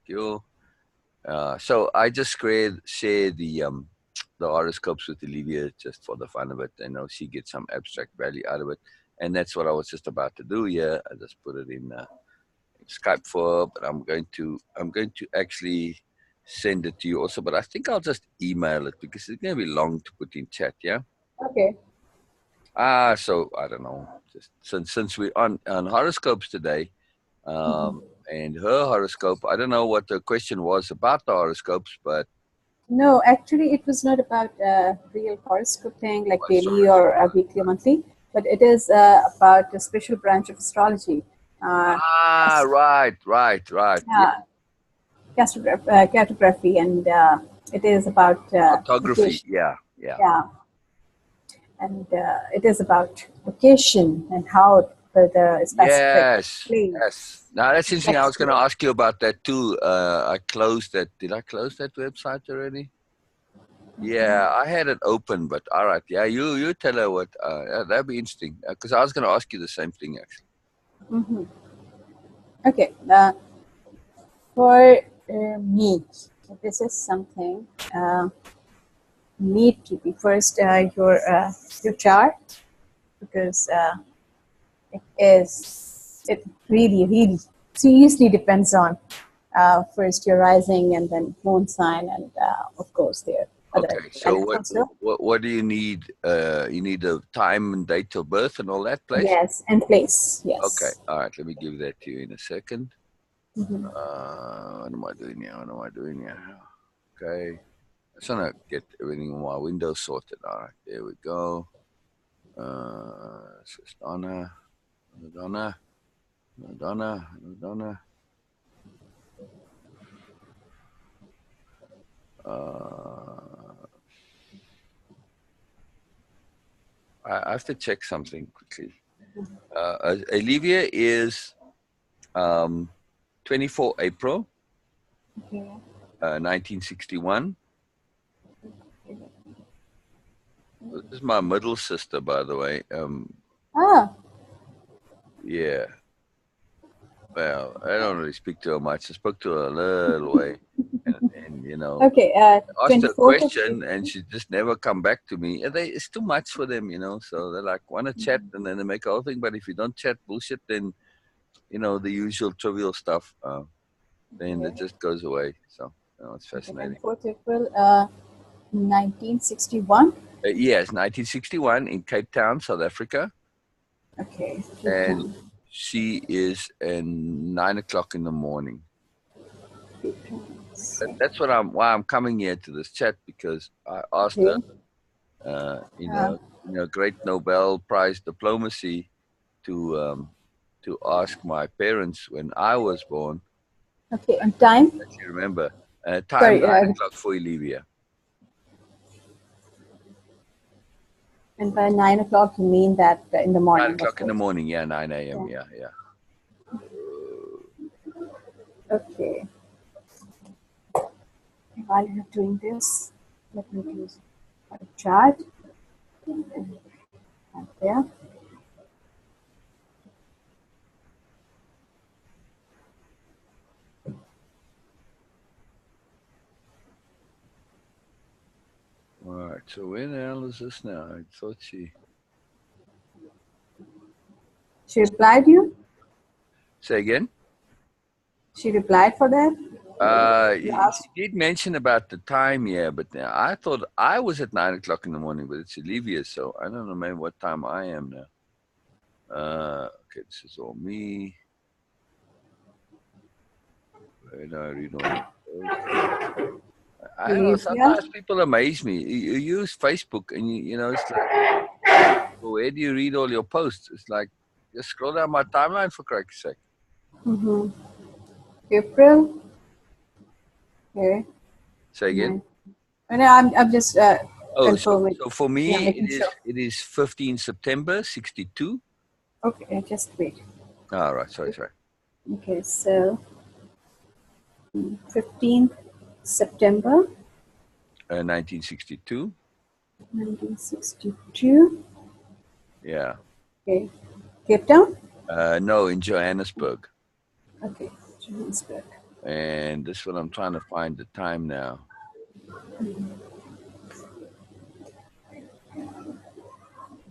you. So I just share the horoscopes with Olivia just for the fun of it. I know she gets some abstract value out of it, and that's what I was just about to do here. I just put it in Skype for her, but I'm going to actually send it to you also. But I think I'll just email it because it's going to be long to put in chat. Yeah. Okay. So I don't know. Just since we're on horoscopes today, and her horoscope. I don't know what the question was about the horoscopes, but No, actually, it was not about real horoscope thing like daily sorry. or weekly or monthly, but it is about a special branch of astrology. Right. Yeah. Cartography, and it is about Photography. location. Yeah. Yeah, and it is about location and how the specific place Yes. Now that's interesting. I reflects was to going to it. ask you about that too. I closed that. Did I close that website already? Yeah, I had it open, but all right. Yeah, you tell her what. That'd be interesting because I was going to ask you the same thing actually. Okay, for me, this is something need to be first your chart, because it really seriously depends on first your rising and then moon sign, and of course there are other Okay, so planets also. what do you need? You need a time and date of birth and all that place? Yes, and place. Okay, Yes. all right, let me give that to you in a second. What am I doing here? What am I doing here? Okay, I just want to get everything on my windows sorted. All right, there we go. This is Donna. I have to check something quickly. Olivia is 24 April Okay. 1961. This is my middle sister, by the way. Ah, Yeah. Well, I don't really speak to her much. I spoke to her a little way, and okay. asked her a 24th of question, and April. she just never come back to me. It's too much for them, So they're like, want to chat, and then they make a whole thing. But if you don't chat bullshit, then the usual trivial stuff, then it Okay. just goes away. So it's Okay. fascinating. 24th April, 1961. Yes, 1961 in Cape Town, South Africa, Okay. Cape and Town. she is at 9 o'clock in the morning. Cape Town. That's why I'm coming here to this chat, because I asked her, Okay. Uh, great Nobel Prize diplomacy, to ask my parents when I was born. okay. And time? Actually, remember time Sorry. 9 o'clock for Olivia. And by 9 o'clock, you mean that in the Nine morning, of o'clock in the course. morning. Yeah, 9 a.m. Yeah. Yeah. Okay. While you're doing this, let me use a chart. Right there. All right. So where the hell is this now? I thought she. She replied you? Say again. She replied for that? You She asked? did mention about the time, yeah, but I thought I was at 9 o'clock in the morning, but it's Olivia, so I don't know maybe what time I am now. Okay, this is all me. Where do I read all this? I don't know. Olivia? Sometimes people amaze me. You use Facebook, and it's like, well, where do you read all your posts? It's like, just scroll down my timeline for Christ's sake. Mm-hmm. April? Okay. Say again. Nine. And I'm just Oh, confirming. so for me, Yeah, making sure. it is 15 September 62. Okay, just wait. All right, sorry. Okay, so 15th September 1962. 1962. Yeah. Okay, Cape Town? No, in Johannesburg. Okay, Johannesburg. And this is what I'm trying to find the time now.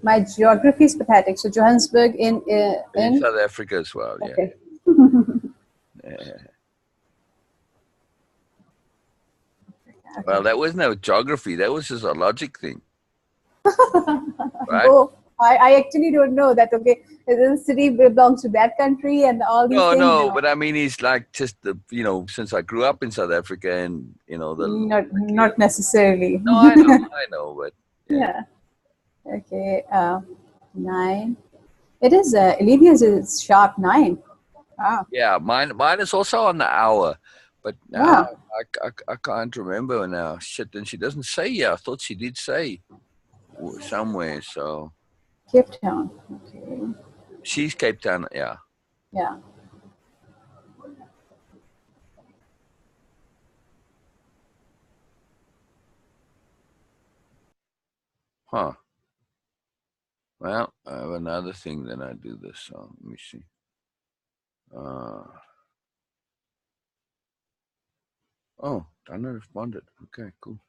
My geography is pathetic. So Johannesburg In in South Africa as well, yeah. okay. Well, Okay. that was no geography. That was just a logic thing, right? Oh, I actually don't know that. Okay, this city belongs to that country and all these No, things. no, No, but I mean, it's like just the since I grew up in South Africa and the like, not necessarily. no, I know, but yeah, Yeah. Okay. 9. It is. Olivia's is sharp 9. Wow. yeah. Mine is also on the hour, but now Wow. I can't remember now. Shit, and she doesn't say. Yeah, I thought she did say somewhere. So Cape Town. Okay. she's Cape Town. Yeah, Yeah. huh. Well, I have another thing that I do this. So let me see. Uh, oh, Donna responded. Okay, cool.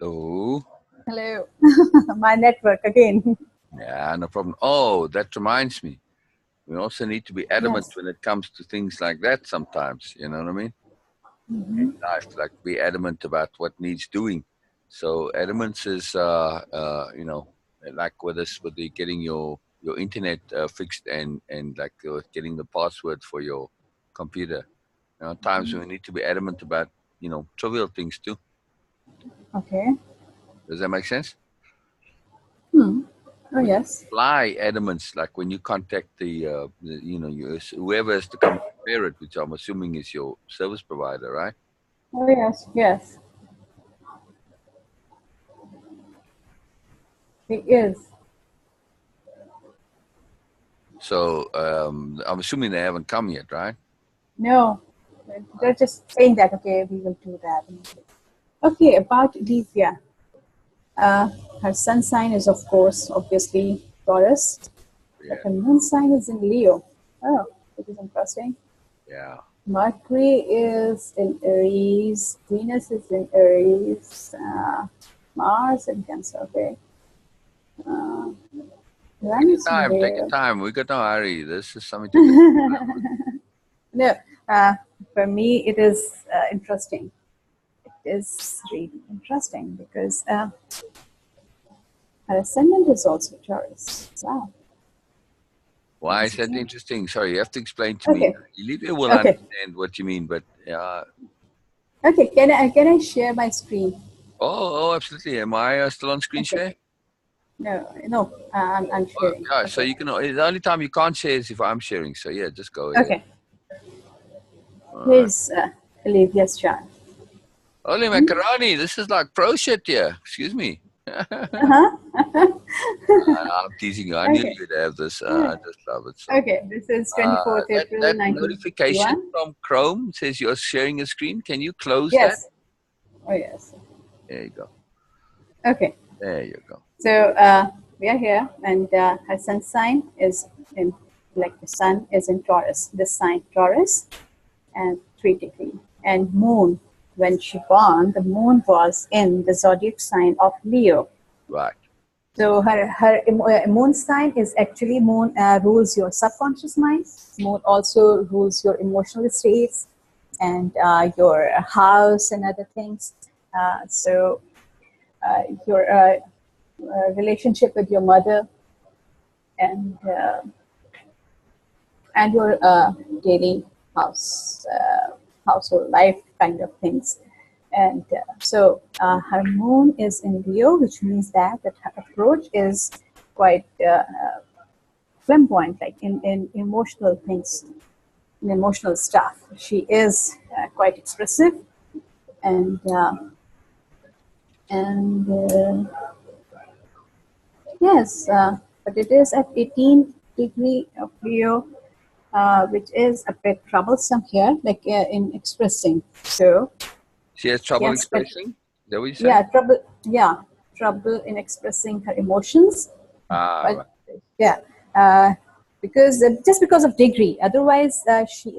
Oh, Hello. My network again. yeah, no problem. Oh, that reminds me. We also need to be adamant Yes. when it comes to things like that sometimes. You know what I mean? In Hmm. life, like be adamant about what needs doing. So adamance is, like with this, with the getting your internet fixed and like getting the password for your computer. Times when we need to be adamant about trivial things too. Okay. Does that make sense? Hmm. Oh, We yes. apply adamants like when you contact whoever has to come and repair it, which I'm assuming is your service provider, right? Oh, yes. Yes. It is. So I'm assuming they haven't come yet, right? No. They're just saying that, okay, we will do that. Okay, about Olivia. Uh, her sun sign is, of course, obviously Taurus, but Yeah, her moon sign is in Leo. Oh, it is interesting. yeah. Mercury is in Aries, Venus is in Aries, Mars in Cancer. Okay, uh, Take your Uranus in time. Take your Leo. time. We got no hurry. This is something to take your time with. No, uh, for me it is interesting. It is really interesting because her ascendant is also Taurus. Wow, Why is that interesting. interesting? Sorry, you have to explain to me. Okay, Olivia will okay, understand what you mean, but okay. Can I share my screen? oh, absolutely. Am I still on screen Okay. share? No, no, I'm Oh, sharing. yeah. So Okay. you can. The only time you can't share is if I'm sharing. So yeah, just go ahead. Okay. All right. Here's Olivia's chart. Holy macaroni! This is like pro shit here. Excuse me. Uh-huh. I'm teasing you. I knew Okay. you'd have this. Yeah. I just love it so. Okay. This is 24th That April that notification 1951. from Chrome says you're sharing a screen. Can you close that? Yes. Oh, yes. There you go. Okay. There you go. So we are here, and her sun sign is in, like the sun is in Taurus. The sign Taurus and 3 degree. And moon, when she born, the moon was in the zodiac sign of Leo. Right. So moon sign is actually moon rules your subconscious mind. Moon also rules your emotional states and your house and other things. Your relationship with your mother and uh, and your daily household life kind of things. And her moon is in Leo, which means that her approach is quite flamboyant, like in emotional things, in emotional stuff. She is quite expressive, and uh, and yes, but it is at 18 degree of Leo, which is a bit troublesome here, like in expressing. So She has trouble yes, but expressing. Is that what you're saying? yeah, trouble. Yeah, trouble in expressing her emotions. Ah, But right. yeah, because just because of degree. Otherwise, she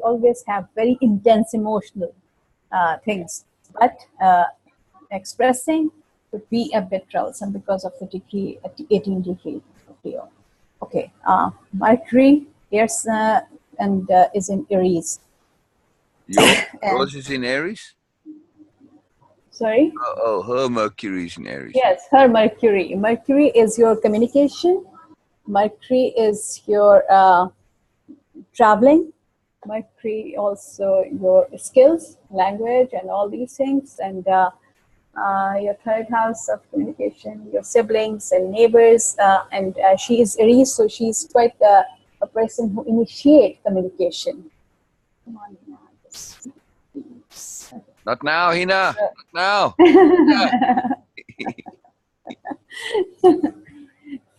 always have very intense emotional things. But expressing would be a bit troublesome because of the degree at 18 degree of Leo. Okay, Mercury yes, and is in Aries. And Yours is in Aries. sorry. Oh, her Mercury is in Aries. Yes, her Mercury. Mercury is your communication. Mercury is your traveling. Mercury also your skills, language, and all these things. And your third house of communication, your siblings and neighbors. And she is Aries, so she's quite a person who initiate communication. Come on, Nina, Not now, Hina. Not now.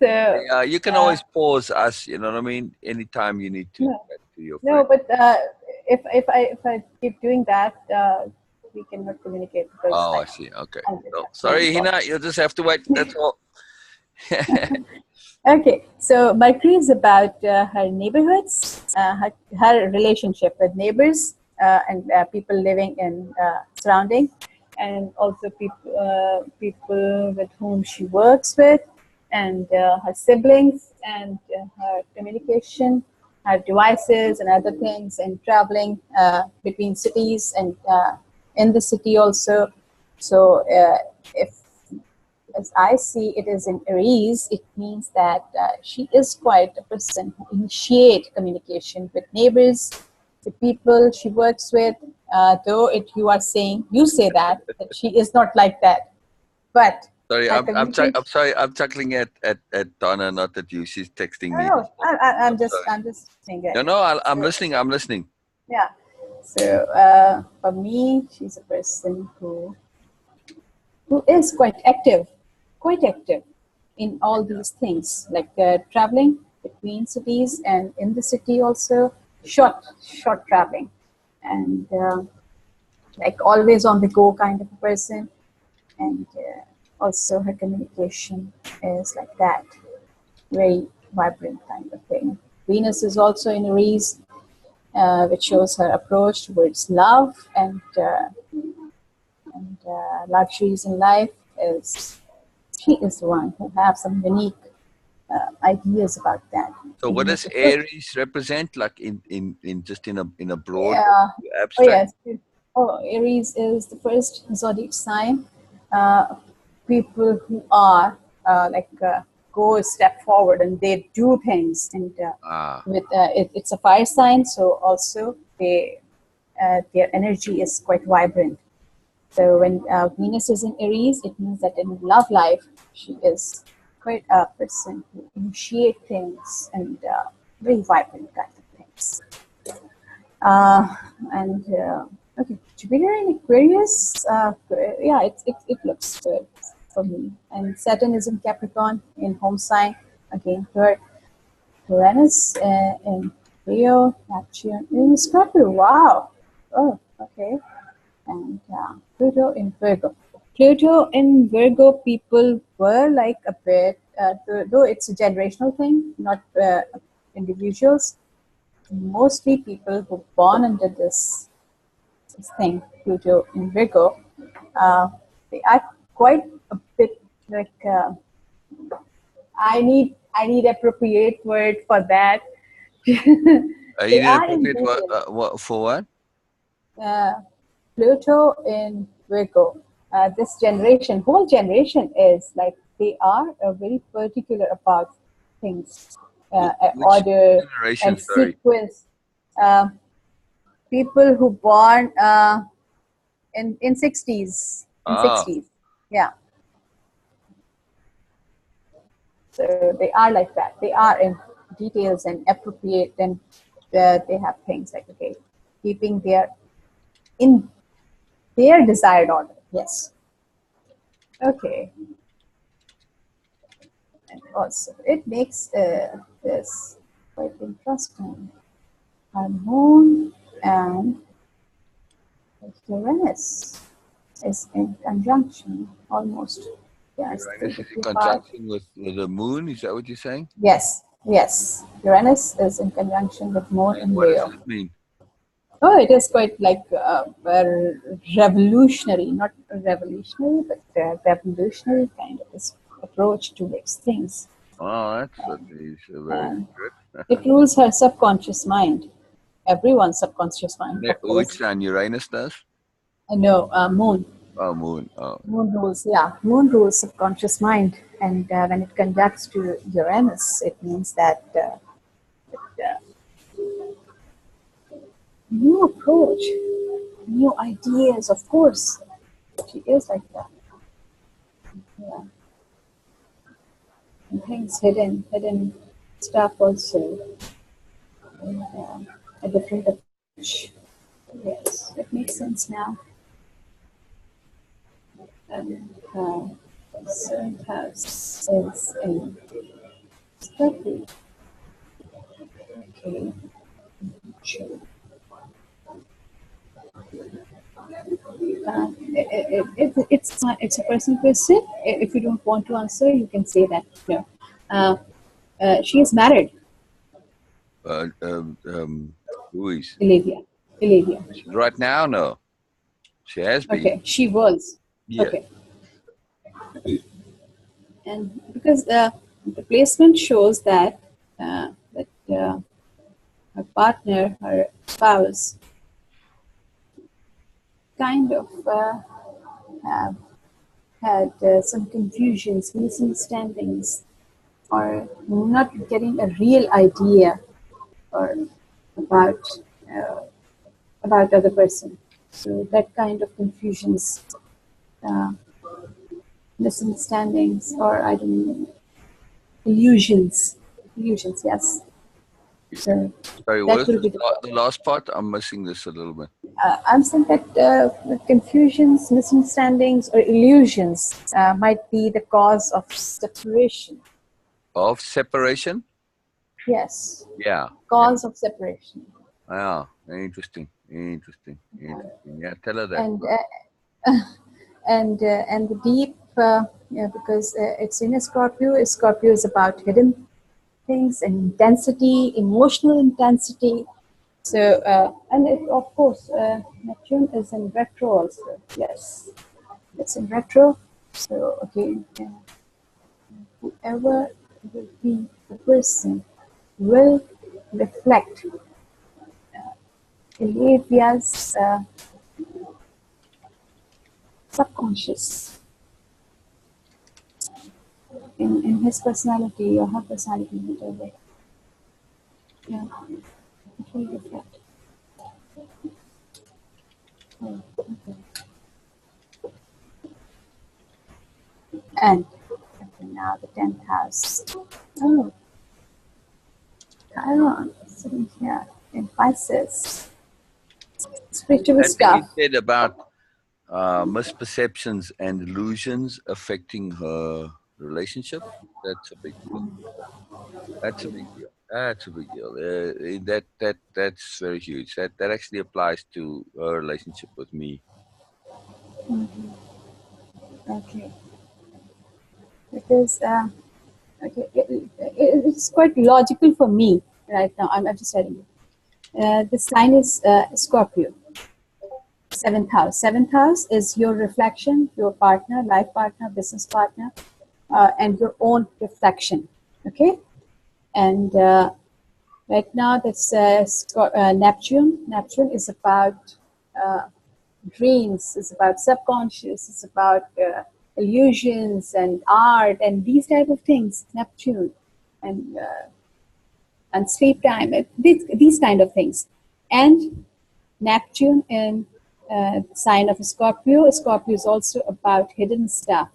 so You can uh, always pause us. You know what I mean? Anytime you need to no, chat to your no, friend. but if I keep doing that, we cannot communicate because Oh, I I see. Okay. always So, have so many sorry, Hina. calls. You'll just have to wait. That's all. Okay, so Mercury is about her neighborhoods, her relationship with neighbors and people living in surrounding, and also people with whom she works with, and her siblings, and her communication, her devices, and other things, and traveling between cities and in the city also. So if as I see it is in Aries, it means that she is quite a person who initiate communication with neighbors, the people she works with. Though you are saying, you say that she is not like that, but Sorry, her I'm communication. sorry. I'm chuckling at Donna, not at you. She's texting me. No, I'm sorry. I'm just saying that. No, no, I'm So, listening. I'm listening. yeah. So for me, she's a person who is quite active in all these things, like traveling between cities and in the city also, short traveling, and like always on the go kind of a person, and also her communication is like that, very vibrant kind of thing. Venus is also in Aries, which shows her approach towards love and luxuries in life. Is She is the one who have some unique ideas about that. So, what Venus does is good. Aries represent? Like in just in a broad Yeah. Oh abstract? yes. Oh, Aries is the first zodiac sign. Uh, People who are go a step forward and they do things, and Ah, it's a fire sign, so also their energy is quite vibrant. So when Venus is in Aries, it means that in love life, she is quite a person who initiate things and very vibrant kind of things. Uh, and okay, Jupiter in Aquarius, yeah, it looks good for me. And Saturn is in Capricorn in home sign. Again, here Uranus in Leo, Neptune in Scorpio. Wow. Oh, okay. And Pluto in Virgo. Pluto in Virgo people were like a bit, though it's a generational thing, not individuals. Mostly people who born under this thing, Pluto in Virgo, uh, they are quite a bit like I need appropriate word for that. you They need are in appropriate detail. for what? Uh, Pluto in Virgo. This generation, whole generation is like they are very particular about things, Which order generation? and Sorry. sequence. Uh, People who born in 60s, in Ah, 60s, yeah. So they are like that. They are in details and appropriate, and they have things like, okay, keeping in their desired order. Yes. Okay. And also, it makes this quite interesting. Our moon and Uranus is in conjunction almost. Yes, Uranus the is in two parts. conjunction with the moon. Is that what you're saying? Yes, yes. Uranus is in conjunction with Moon And in what does Leo. that mean? Oh, it is quite like revolutionary, not revolutionary, but revolutionary kind of this approach towards things. Oh, that is very And good. it rules her subconscious mind, everyone's subconscious mind, of Which course. sign Uranus does? No, Moon. Oh, moon. Oh, Moon rules, yeah. Moon rules subconscious mind. And when it conducts to Uranus, it means that new approach, new ideas, of course. She is like that. Yeah. And things hidden stuff also. And, a different approach. Yes, it makes sense now. And seventh house is in Scorpio. Okay. Sure. It's a personal question. If you don't want to answer, you can say that. No. Uh, she is married, uh, um, um, who is Olivia. Olivia. right now? No, she has been. Okay, she was. Yeah. Okay. And because the placement shows that her partner, her spouse, kind of have had some confusions, misunderstandings, or not getting a real idea or about uh, about other person. So that kind of confusions, uh, misunderstandings, or I don't know, illusions, illusions. Yes. So Sorry, what that is will this, be the problem. the last part? I'm missing this a little bit. I'm saying that confusions, misunderstandings, or illusions might be the cause of separation. Of separation? Yes, Yeah. Yeah. cause of separation. Yeah. Interesting. Interesting. Interesting. Yeah. Tell her that. And and the deep, yeah, because it's in a Scorpio. Scorpio is about hidden things and intensity, emotional intensity. So and it, of course, Neptune is in retro also. Yes, it's in retro. So again, whoever will be the person will reflect Olivia's subconscious in his personality or her personality, whatever. Yeah, it will reflect. Oh, okay. And okay, now the 10th house. Oh, Chiron sitting here in Pisces. Spiritual That thing you stuff. said about misperceptions and illusions affecting her relationship. That's a big deal. That's a big deal. That's a big deal. That's very huge. That actually applies to her relationship with me. Okay, because okay, it's quite logical for me right now. I'm just telling you. The sign is Scorpio, seventh house. Seventh house is your reflection, your partner, life partner, business partner, and your own reflection. Okay, and right now that's Neptune. Neptune is about uh, dreams, it's about subconscious, it's about illusions and art and these type of things. Neptune and sleep time, these kind of things. And Neptune in sign of Scorpio. Scorpio is also about hidden stuff.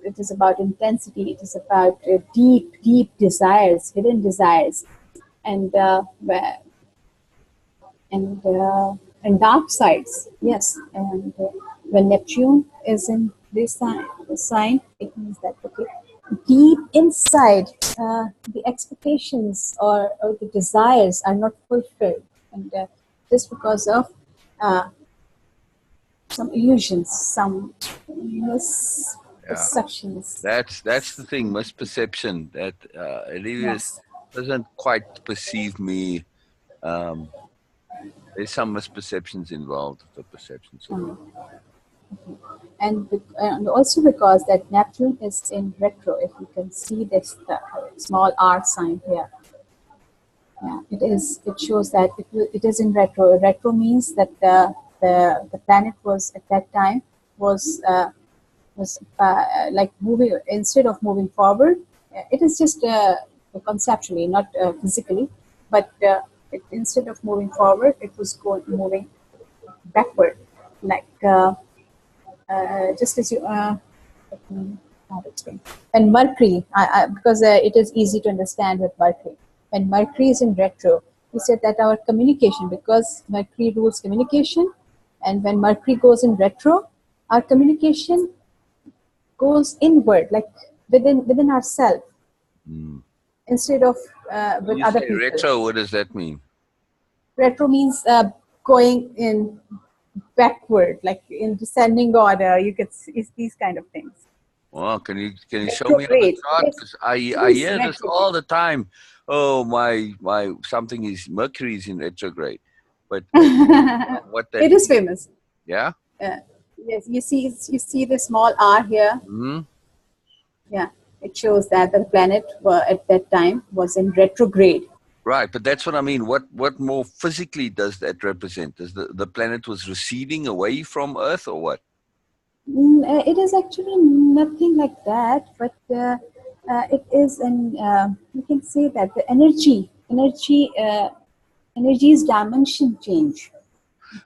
It is about intensity. It is about deep, deep desires, hidden desires, and and uh, and dark sides. Yes, and when Neptune is in this sign, it means that okay, deep inside, the expectations or the desires are not fulfilled, and just because of uh, some illusions, some Yeah, misperceptions. that's the thing. Misperception that Elias Yes. doesn't quite perceive me. Um, there's some misperceptions involved with the perception. So yeah. And also because that Neptune is in retro, if you can see this small R sign here, yeah, it is. It shows that it is in retro. Retro means that the planet was at that time was like moving instead of moving forward. It is just conceptually, not physically, but instead of moving forward, it was moving backward, like. Just as you let me how to explain. When Mercury, because it is easy to understand with Mercury. When Mercury is in retro, we said that our communication, because Mercury rules communication, and when Mercury goes in retro, our communication goes inward, like within ourselves, Mm. instead of When with you other say people. retro, what does that mean? Retro means going in backward, like in descending order. You get these kind of things. Well, can you show me on the Retrograde. chart? Because It I is hear this retrograde. all the time. Oh, my something is Mercury is in retrograde, but what that It is means? famous. Yeah. Yes, you see the small R here. Hmm. Yeah, it shows that the planet at that time was in retrograde. Right, but that's what I mean. What more physically does that represent? Does the planet was receding away from Earth, or what? It is actually nothing like that, but it is an you can say that the energy's dimension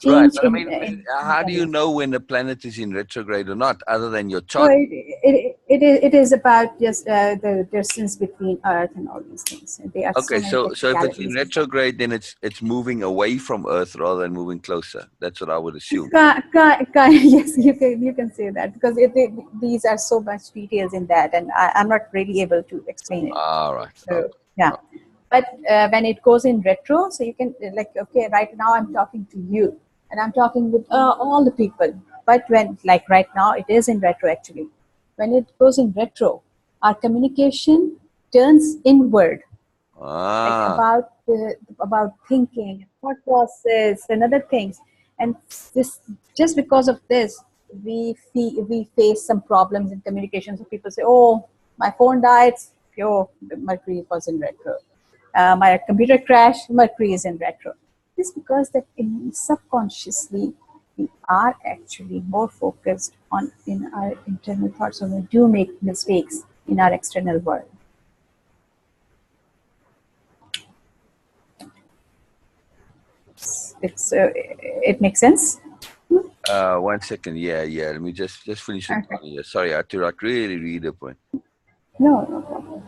Right, change but I in mean, in how do you energy. know when the planet is in retrograde or not, other than your No, chart? it is about just the distance between Earth and all these things. There are so Okay, many so if it's in technicalities involved. retrograde, then it's moving away from Earth rather than moving closer. That's what I would assume. Yes, you can say that because these are so much details in that, and I'm not really able to explain it. All right. So Okay. yeah, but when it goes in retro, so you can like okay, right now I'm talking to you, and I'm talking with all the people. But when like right now it is in retro actually. When it goes in retro, our communication turns inward, like Ah, about thinking, thought process, and other things. And this just because of this, we face some problems in communication. So people say, "Oh, my phone died. Yo, the Mercury was in retro. My computer crashed. Mercury is in retro." This because that in subconsciously we are actually more focused on in our internal thoughts, so we do make mistakes in our external world. It makes sense. 1 second. Yeah, yeah. Let me just finish it Okay. down here. Sorry, I had to like really read the point. No, no problem.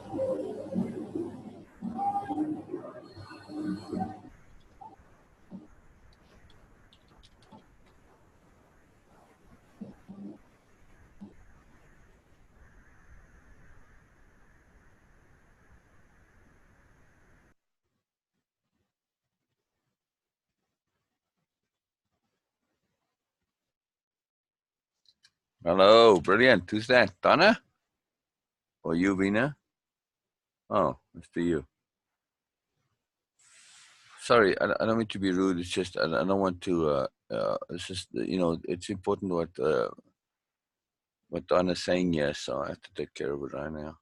Hello, brilliant. Who's that? Donna or you, Beena? Oh, it's to you. Sorry, I don't mean to be rude. It's just I don't want to. It's just it's important what Donna's saying here, so I have to take care of it right now.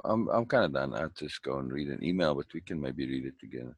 I'm kind of done. I have to just go and read an email, but we can maybe read it together.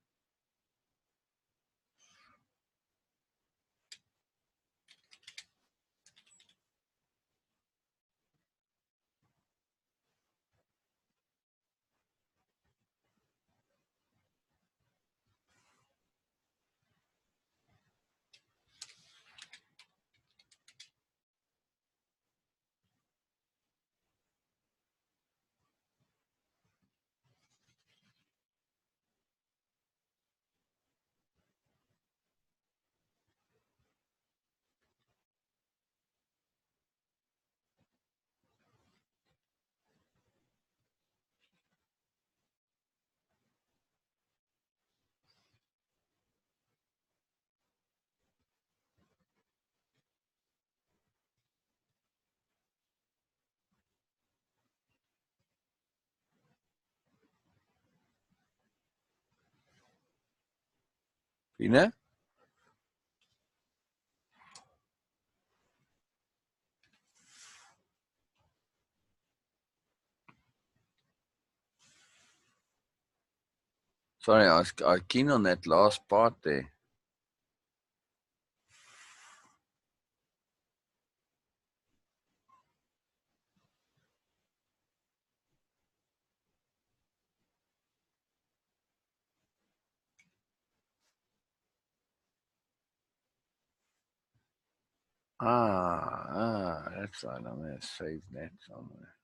Beena? Sorry, I was keen on that last part there. That's right. I'm gonna save that somewhere.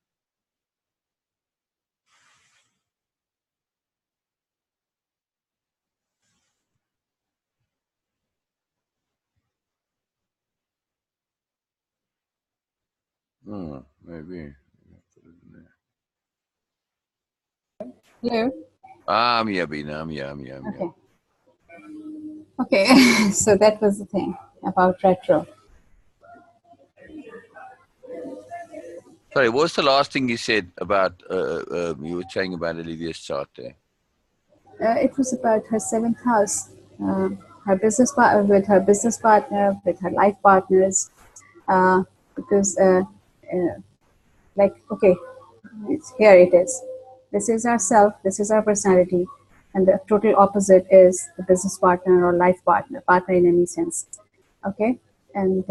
Maybe. Put it in there. Hello. I'm here, Beena. I'm here. Okay. Okay. So that was the thing about retro. Sorry, what was the last thing you said about you were saying about Olivia's chart there? It was about her seventh house. with her business partner, with her life partners, because like okay, here it is. This is our self. This is our personality, and the total opposite is the business partner or life partner in any sense. Okay, and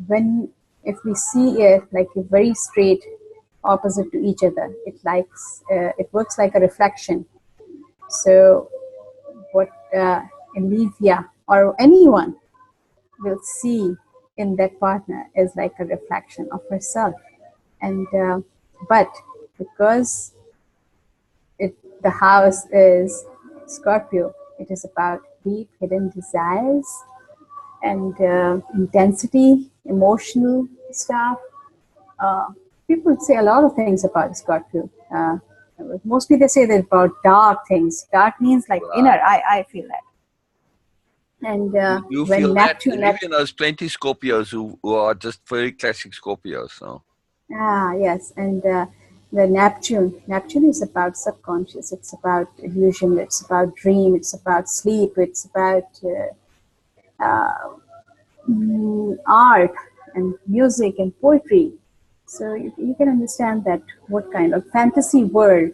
when if we see it like a very straight opposite to each other, it works like a reflection. So what Olivia or anyone will see in that partner is like a reflection of herself. And but because the house is Scorpio, it is about deep hidden desires and intensity, emotional stuff. Uh, People say a lot of things about Scorpio. Mostly they say that about dark things. Dark means like inner. Right. I feel that. And You when feel that? Neptune, Olivia knows plenty Scorpios who are just very classic Scorpios. So. yes, and the Neptune is about subconscious. It's about illusion. It's about dream. It's about sleep. It's about art and music and poetry. So you can understand that what kind of fantasy world.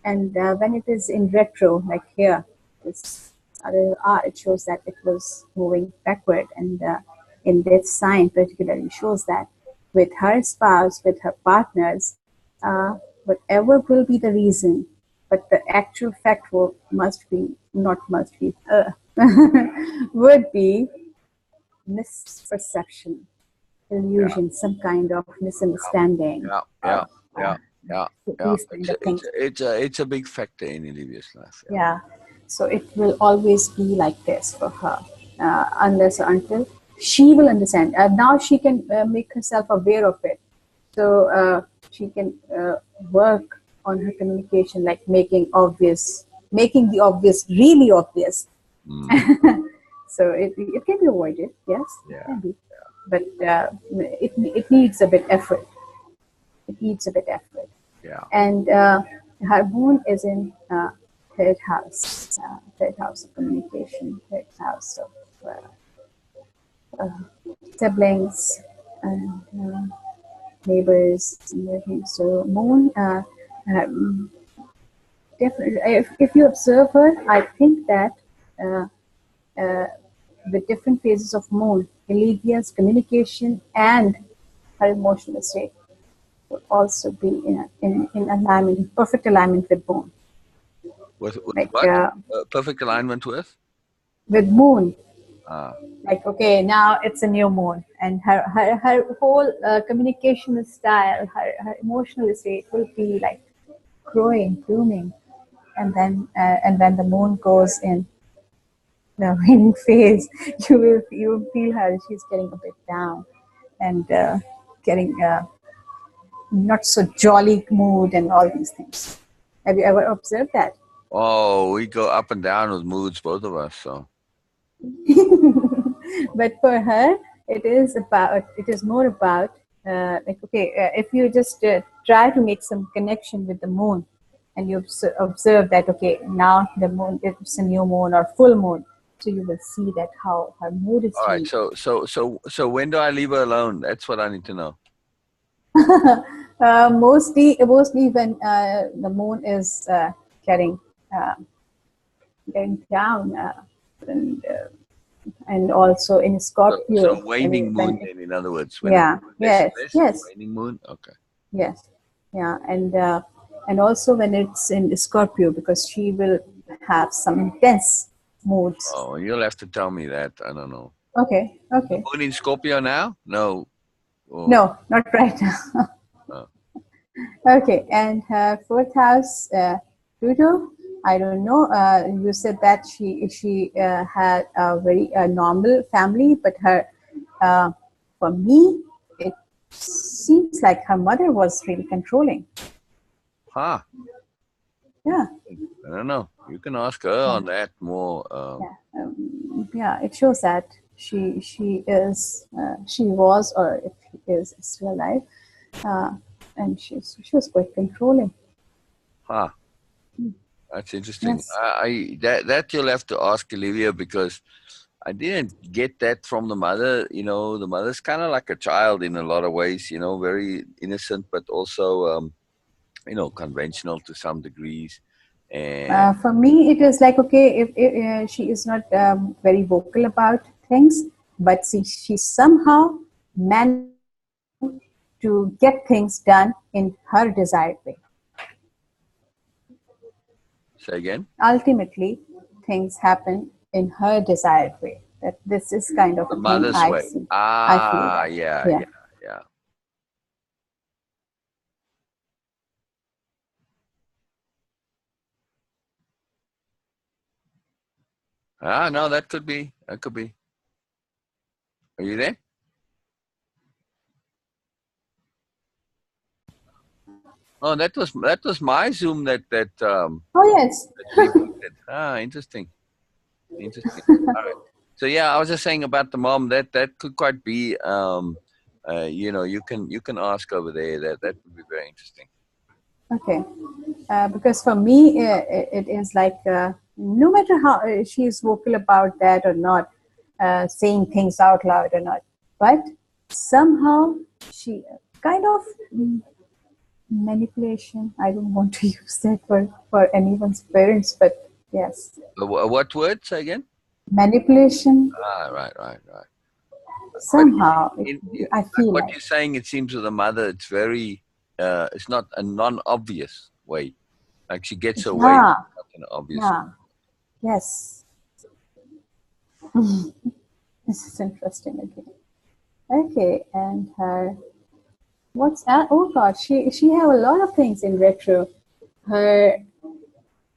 And when it is in retro, like here, this other art, it shows that it was moving backward. And in this sign particularly shows that with her spouse, with her partners, whatever will be the reason, but the actual fact would be misperception, Yeah. illusion, some kind of misunderstanding Yeah. of Yeah. Yeah. Yeah. Yeah. these kind of things. It's a big factor in Olivia's life. Yeah. Yeah. So it will always be like this for her, unless or until she will understand. Now she can make herself aware of it. So she can work on her communication, like making the obvious really obvious. Mm. So it can be avoided, yes, it Yeah. can be, but it needs a bit effort. It needs a bit effort. Yeah. And her moon is in third house of communication, third house of siblings and neighbors and everything. So moon, um, definitely, if you observe her, I think that uh, with different phases of moon, Olivia's communication and her emotional state will also be in alignment, in perfect alignment with moon. With Like what? Perfect alignment with moon, uh, like okay, now it's a new moon, and her whole communication style, her emotional state will be like growing, blooming, and when the moon goes in the waning phase, you will feel her. She's getting a bit down and getting not so jolly mood and all these things. Have you ever observed that? oh, we go up and down with moods, both of us. So But for her, it is more about like okay, if you just try to make some connection with the moon, and you observe that okay, now the moon, it's a new moon or full moon, so you will see that how her mood is all right. changing. So when do I leave her alone? That's what I need to know. Mostly when the moon is getting uh, getting down, and also in So Scorpio waning moon, when then, in other words, when it's yeah, less and yes, less, yes, waning moon. Okay. yes, yeah, and also when it's in Scorpio because she will have some intense moods. Oh, you'll have to tell me that. I don't know. Okay, The okay, moon in Scorpio now? No. Oh, no, not right now. oh. Okay, and her fourth house, Pluto. I don't know. You said that she had a very normal family, but her for me it seems like her mother was really controlling. Huh. Yeah, I don't know. You can ask her yeah, on that more. yeah. Yeah. It shows that she was, or if she is still alive, uh, and she was quite controlling. Huh. That's interesting. Yes. That you'll have to ask Olivia because I didn't get that from the mother. The mother's kind of like a child in a lot of ways. Very innocent, but also conventional to some degrees. And For me, it is like, okay, if she is not very vocal about things, but she somehow manages to get things done in her desired way. say again, Ultimately, things happen in her desired way. That this is kind of the a thing mother's I way. see. I feel Ah, that. yeah, Yeah. yeah, yeah. Ah, no, that could be. That could be. Are you there? Oh, that was my Zoom Oh yes. that rebooted. Ah, interesting. Interesting. All right. So yeah, I was just saying about the mom that could quite be. You can ask over there. That would be very interesting. Okay. Because for me, it is like no matter how she is vocal about that or not, saying things out loud or not, but somehow she kind of manipulation. I don't want to use that for anyone's parents, but yes, What word? Say again. manipulation. Ah, right, right, right. But Somehow, I like feel what like you're saying, it seems with the mother, it's very. It's not a non-obvious way. Like she gets away, yeah, not an obvious. yeah, yes. This is interesting again. Okay, and her oh god, she have a lot of things in retro. Her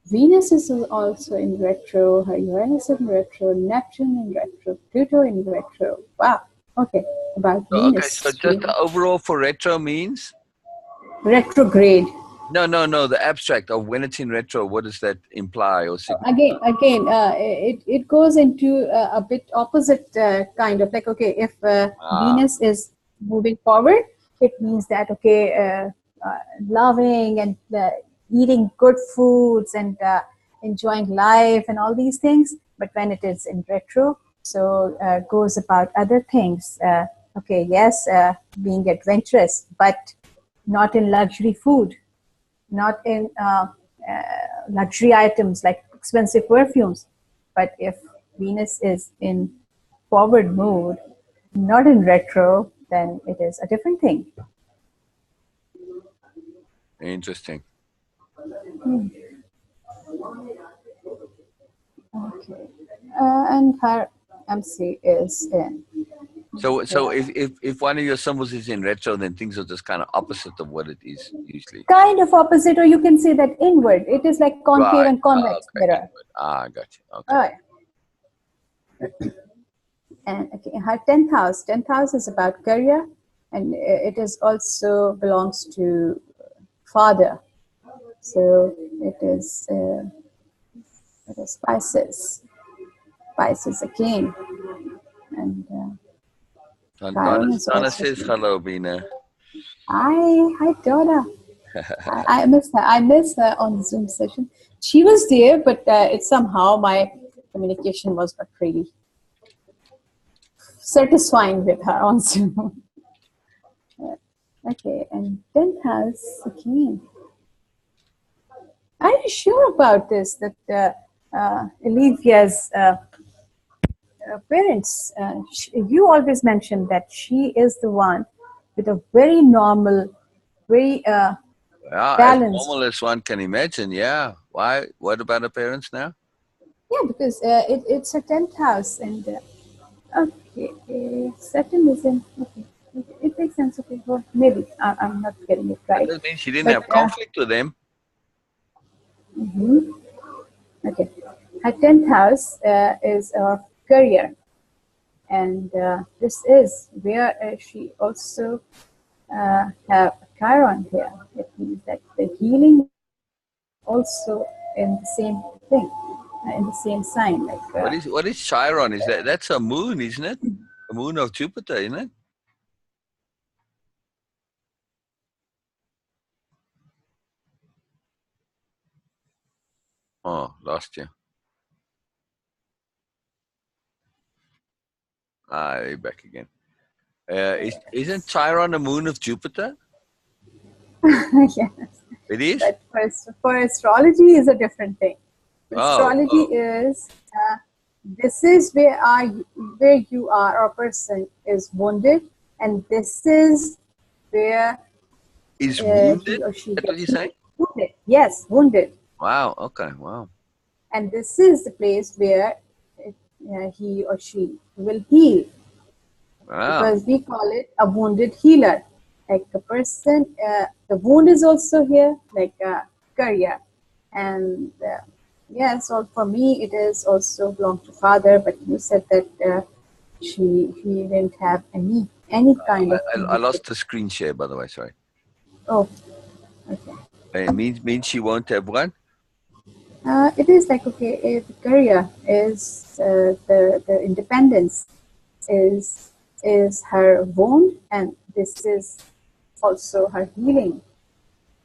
Venus is also in retro, her Uranus in retro, Neptune in retro, Pluto in retro. Wow. Okay, about Okay, so Venus. just the overall for retro means. Retrograde. No, no, no. The abstract of when it's in retro, what does that imply or signify? Again, it goes into a bit opposite kind of like, okay, if Ah, Venus is moving forward, it means that, okay, loving and eating good foods and enjoying life and all these things. But when it is in retro, so goes about other things. Okay, yes, being adventurous, but not in luxury food, not in luxury items like expensive perfumes. But if Venus is in forward mood, not in retro, then it is a different thing. interesting. Okay. And her MC is in. So Yeah. if one of your symbols is in retro, then things are just kind of opposite of what it is usually. Kind of opposite, or you can say that inward. It is like concave Right. and convex Okay. mirror. Inward. Ah, I got you. Okay. Oh, yeah. And okay, her 10th house is about career, and it is also belongs to father. So it is Pisces again, and Chiron is Donna also says here. hello, Beena. Hi, Dora. I miss her. I miss her on the Zoom session. She was there, but it's somehow my communication was not really satisfying with her on Zoom. Okay, and 10th house again. Are you sure about this? That Olivia's parents, you always mention that she is the one with a very normal, very Yeah, as balanced. normal as one can imagine. Yeah. Why? What about the parents now? Yeah, because it's a 10th house, and okay, Saturn is in. Okay, it makes sense. Okay, well, maybe I'm not getting it That right, doesn't mean she didn't but have conflict with them. mhm, okay. Her 10th house is a career, and this is where she also have Chiron here. It means that the healing also in the same thing, in the same sign. Like What is Chiron? That's a moon, isn't it? A moon of Jupiter, isn't it? Oh, lost you. Ah, you're back again. Isn't Chiron the moon of Jupiter? Yes, It is? but for astrology is a different thing. Oh, Astrology is this is where you are, or a person is wounded, and this is where is he wounded? or she That's what gets you're saying? healed. Wounded, yes, wounded, Wow. Okay. Wow. and this is the place where he or she will heal, Wow. because we call it a wounded healer. Like a person, the wound is also here, like a career. And yes, or for me, it is also belong to father. But you said that he didn't have any kind of I healing. lost the screen share, by the way. Sorry. Oh, okay. It means she won't have one. It is like okay, the career is the independence is her wound, and this is also her healing,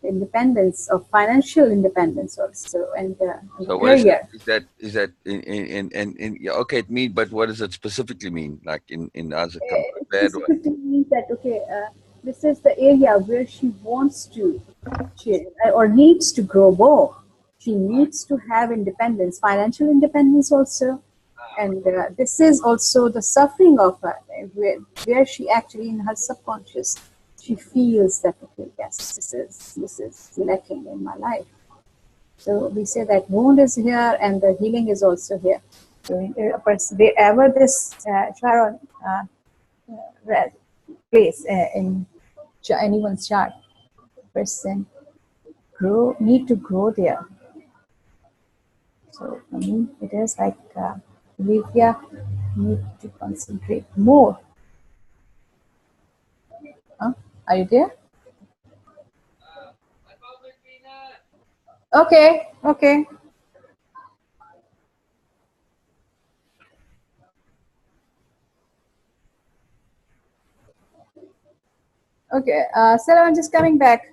independence of financial independence also, and the So what is that? career. Is that in yeah, okay? It means, but what does it specifically mean? Like in how's it come It bad way? specifically means that okay, this is the area where she wants to, or needs to grow more. She needs to have independence, financial independence also, and this is also the suffering of her, where she actually in her subconscious she feels that okay, yes, this is lacking in my life. So we say that wound is here and the healing is also here. So wherever this Sharon place in anyone's chart, person need to grow there. So for me, it is like Olivia need to concentrate more. Huh? Are you there? Okay, okay, okay. Sarah, I'm just coming back.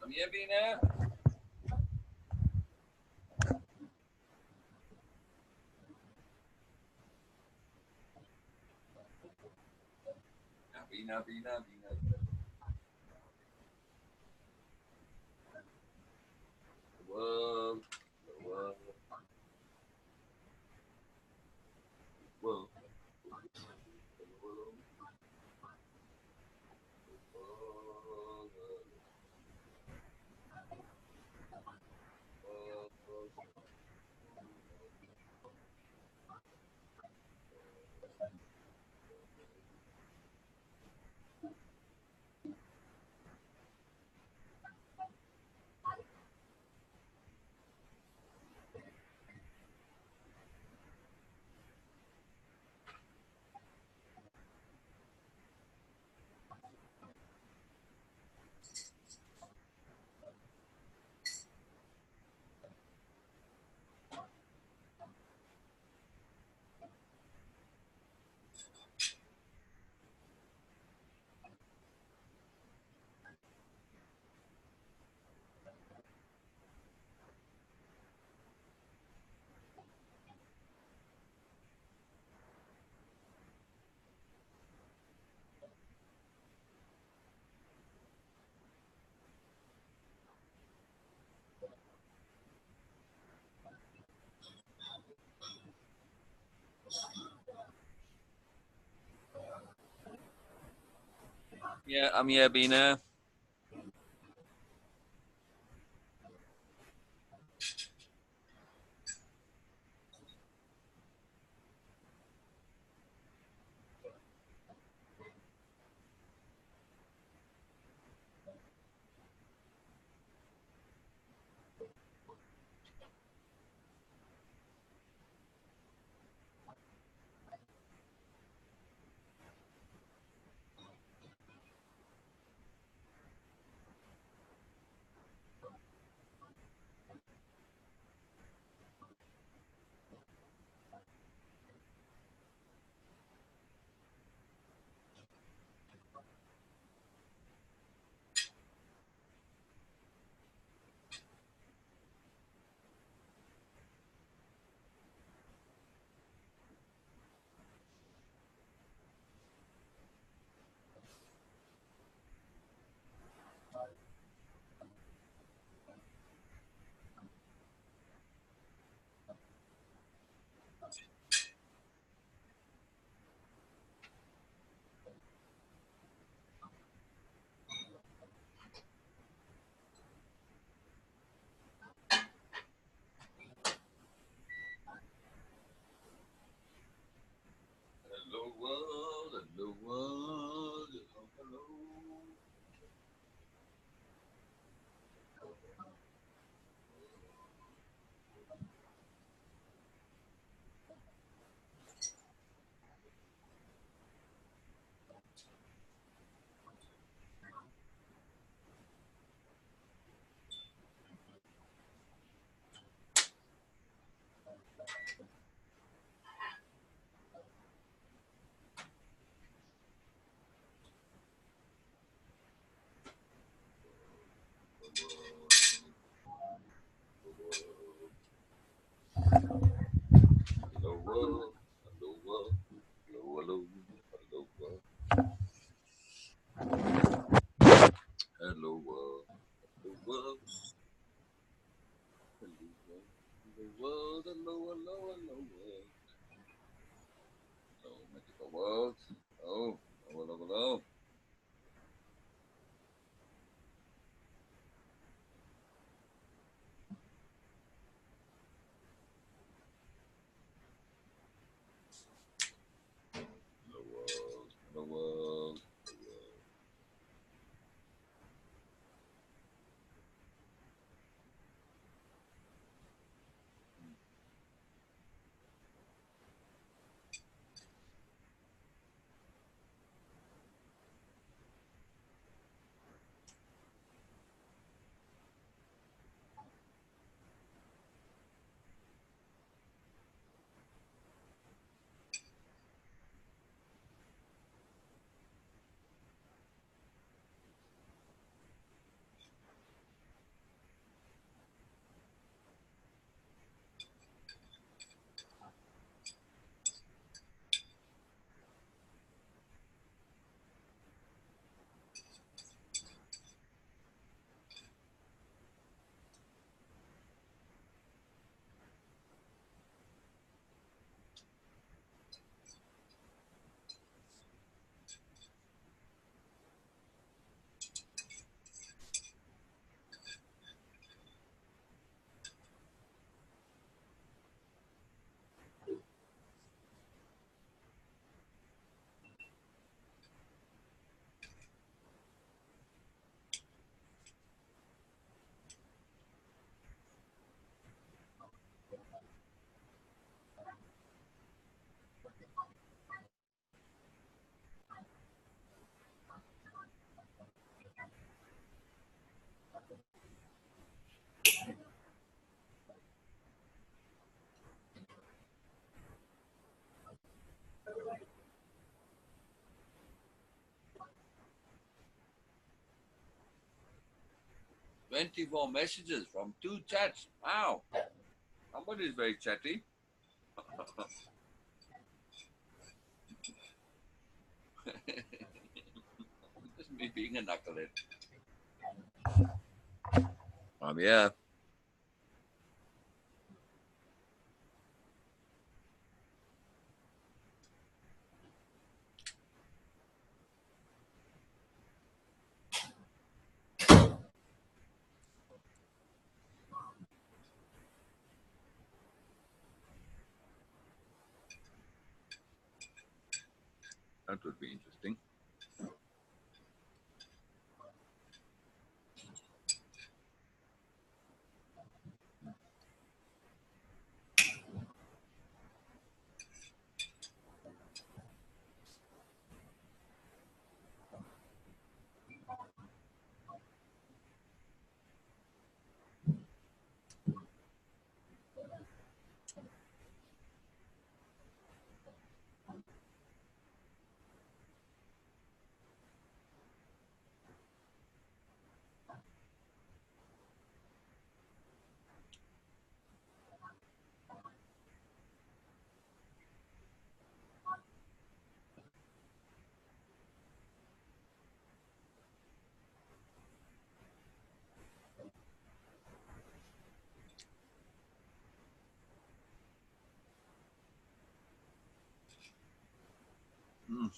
I'm here, Beena. Beena, Beena, Beena. The world, the world, world, the world, the world, the world. Yeah, I'm here, Beena. Hello, world, hello, world, hello, hello. Hello, world, hello, world, hello, hello, hello, world, hello, world, hello, world, hello, world, hello, world, hello, hello, hello, world, hello, magical world, hello, hello, hello, hello. Hello, world, hello, world, hello, world. 24 messages from 2 chats. Wow. Somebody is very chatty. Just me being a knucklehead. Yeah. That would be interesting. Mm.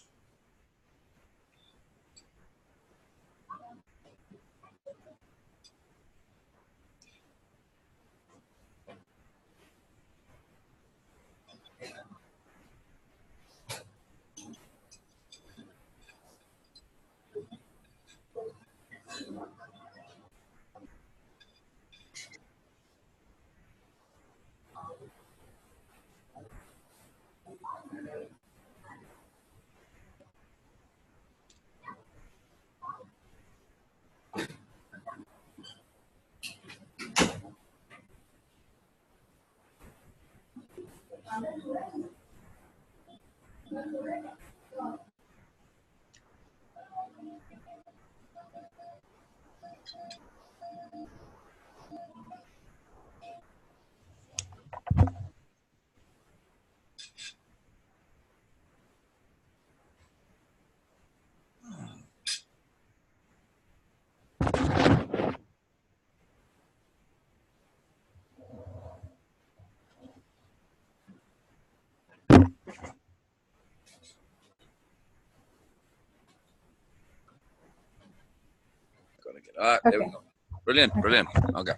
Gotta get. All right, there we Okay. go. Brilliant, brilliant. Okay.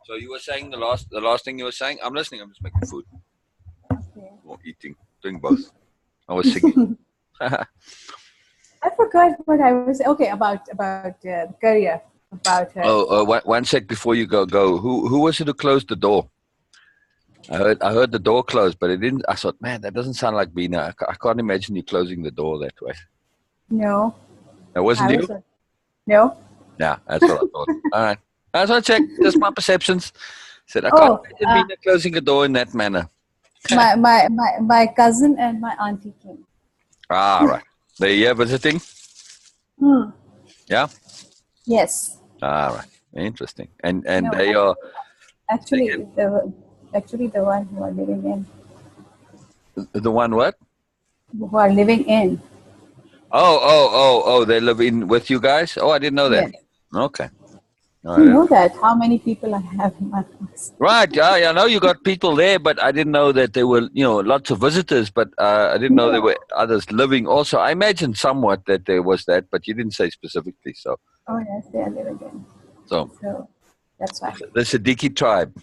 So you were saying the last thing you were saying? I'm listening. I'm just making food Okay. or eating, doing both. I was singing. I forgot what I was. Okay, about career. About her. One sec before you go. Who was it who closed the door? I heard the door close, but it didn't. I thought, man, that doesn't sound like Beena. I can't imagine you closing the door that way. No, That wasn't I you? was. No. Yeah, that's what I thought. All right. That's what I checked. Just my perceptions. Said, I can't Oh, imagine Beena closing a door in that manner. my cousin and my auntie came. Ah, right. They're here visiting? Hmm. Yeah? Yes. Ah, right. Interesting. And No. they are, Actually, the one the one what? who are living in. Oh, they live in with you guys? Oh, I didn't know that. Yes. Okay. No, I You didn't know know. that how many people I have in my house. Right, yeah, I know you got people there, but I didn't know that there were, lots of visitors, but I didn't know there No. were others living also. I imagined somewhat that there was that, but you didn't say specifically, so. Oh yes, they are living in. So, So that's why. the Siddiqui tribe.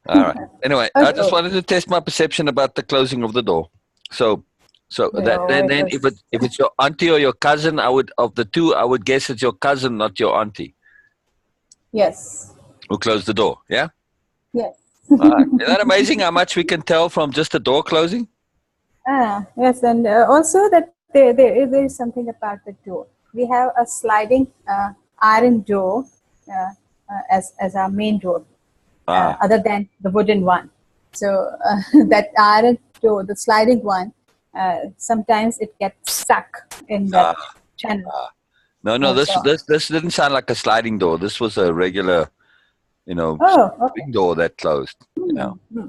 All right. Anyway, I Okay. just Oh, wanted to test my perception about the closing of the door. So, that no, then it then was. if it's your auntie or your cousin, of the two, I would guess it's your cousin, not your auntie, Yes. who closed the door. Yeah. Yes. All right. Isn't that amazing how much we can tell from just the door closing? Yes, and also that there is something about the door. We have a sliding iron door as our main door, Ah, other than the wooden one. So that iron door, the sliding one, sometimes it gets stuck in that ah, channel. ah. No. Oh, This so. this this didn't sound like a sliding door. This was a regular, you know, Oh, okay. big door that closed. Yeah. Hmm. Hmm.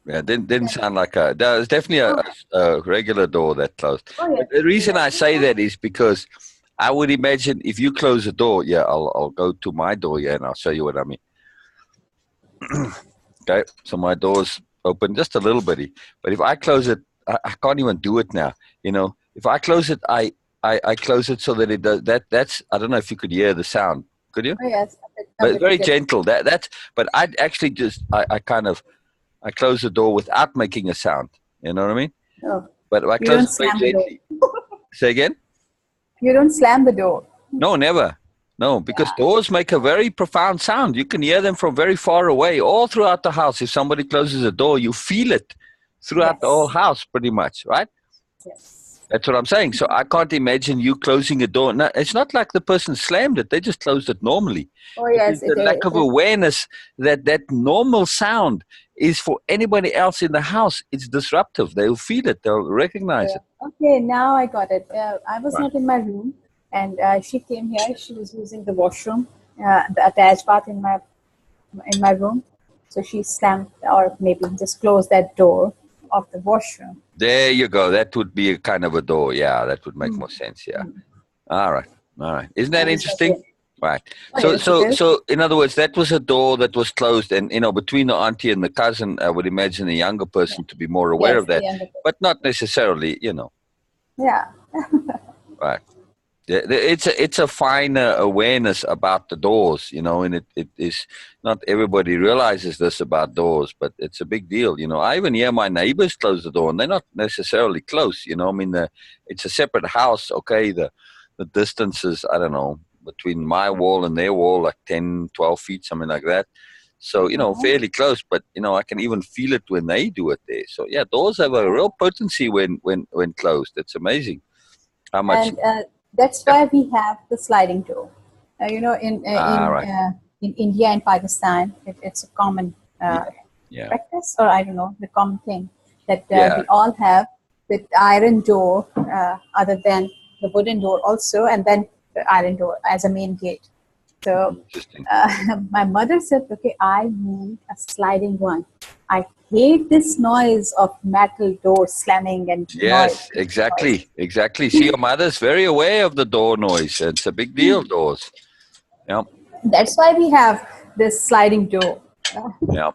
Yeah, didn't sound like a. There was definitely Oh, a regular door that closed. oh But yes. the reason Yes. I say that is because I would imagine if you close the door, yeah, I'll go to my door, yeah, and I'll show you what I mean. Okay, so my door's open just a little bitty, but if I close it, I can't even do it now. You know, if I close it, I close it so that it does that. That's I don't know if you could hear the sound. Could you? Oh yes. A But bit. very Yes. gentle. That's. But I actually just I kind of I close the door without making a sound. You know what I mean? Oh, But I you close don't it very slam the door. gently. Say again? You don't slam the door. No, never. No, because Yeah. doors make a very profound sound. You can hear them from very far away, all throughout the house. If somebody closes a door, you feel it throughout the whole Yes. house, pretty much, right? Yes. That's what I'm saying. So I can't imagine you closing a door. No, it's not like the person slammed it; they just closed it normally. Oh But yes. there's a lack of It awareness that that normal sound is for anybody else in the house. It's disruptive. They'll feel it. They'll recognize it. Okay, now I got it. I was Right. not in my room, and she came here. She was using the washroom, the attached bath in my room. So she slammed or maybe just closed that door of the washroom. There you go. That would be a kind of a door. Yeah, that would make Mm. more sense. Yeah. Mm. All right. All right. Isn't that I was like, yeah. interesting? Right. Oh yes, it is. So, in other words, that was a door that was closed, and between the auntie and the cousin, I would imagine the younger Yeah. person to be more aware Yes, of the that, younger person. but not necessarily. Yeah. Right. It's a finer awareness about the doors, and it is not everybody realizes this about doors, but it's a big deal. I even hear my neighbors close the door, and they're not necessarily close. I mean, it's a separate house. Okay, the distance is, I don't know, between my wall and their wall, like 10, 12 feet, something like that. So, Uh-huh. fairly close, but I can even feel it when they do it there. So yeah, doors have a real potency when closed. It's amazing how much. And that's Yeah. why we have the sliding door. Right. In India and Pakistan, it's a common Yeah. Yeah. practice, or I don't know, the common thing that Yeah. we all have with iron door, other than the wooden door also, and then the iron door as a main gate. So Interesting. my mother said, okay, I need a sliding one. I hate this noise of metal doors slamming and Yes, noise. exactly. Exactly. See, your mother's very aware of the door noise. It's a big deal, doors. Yeah. That's why we have this sliding door. Yeah.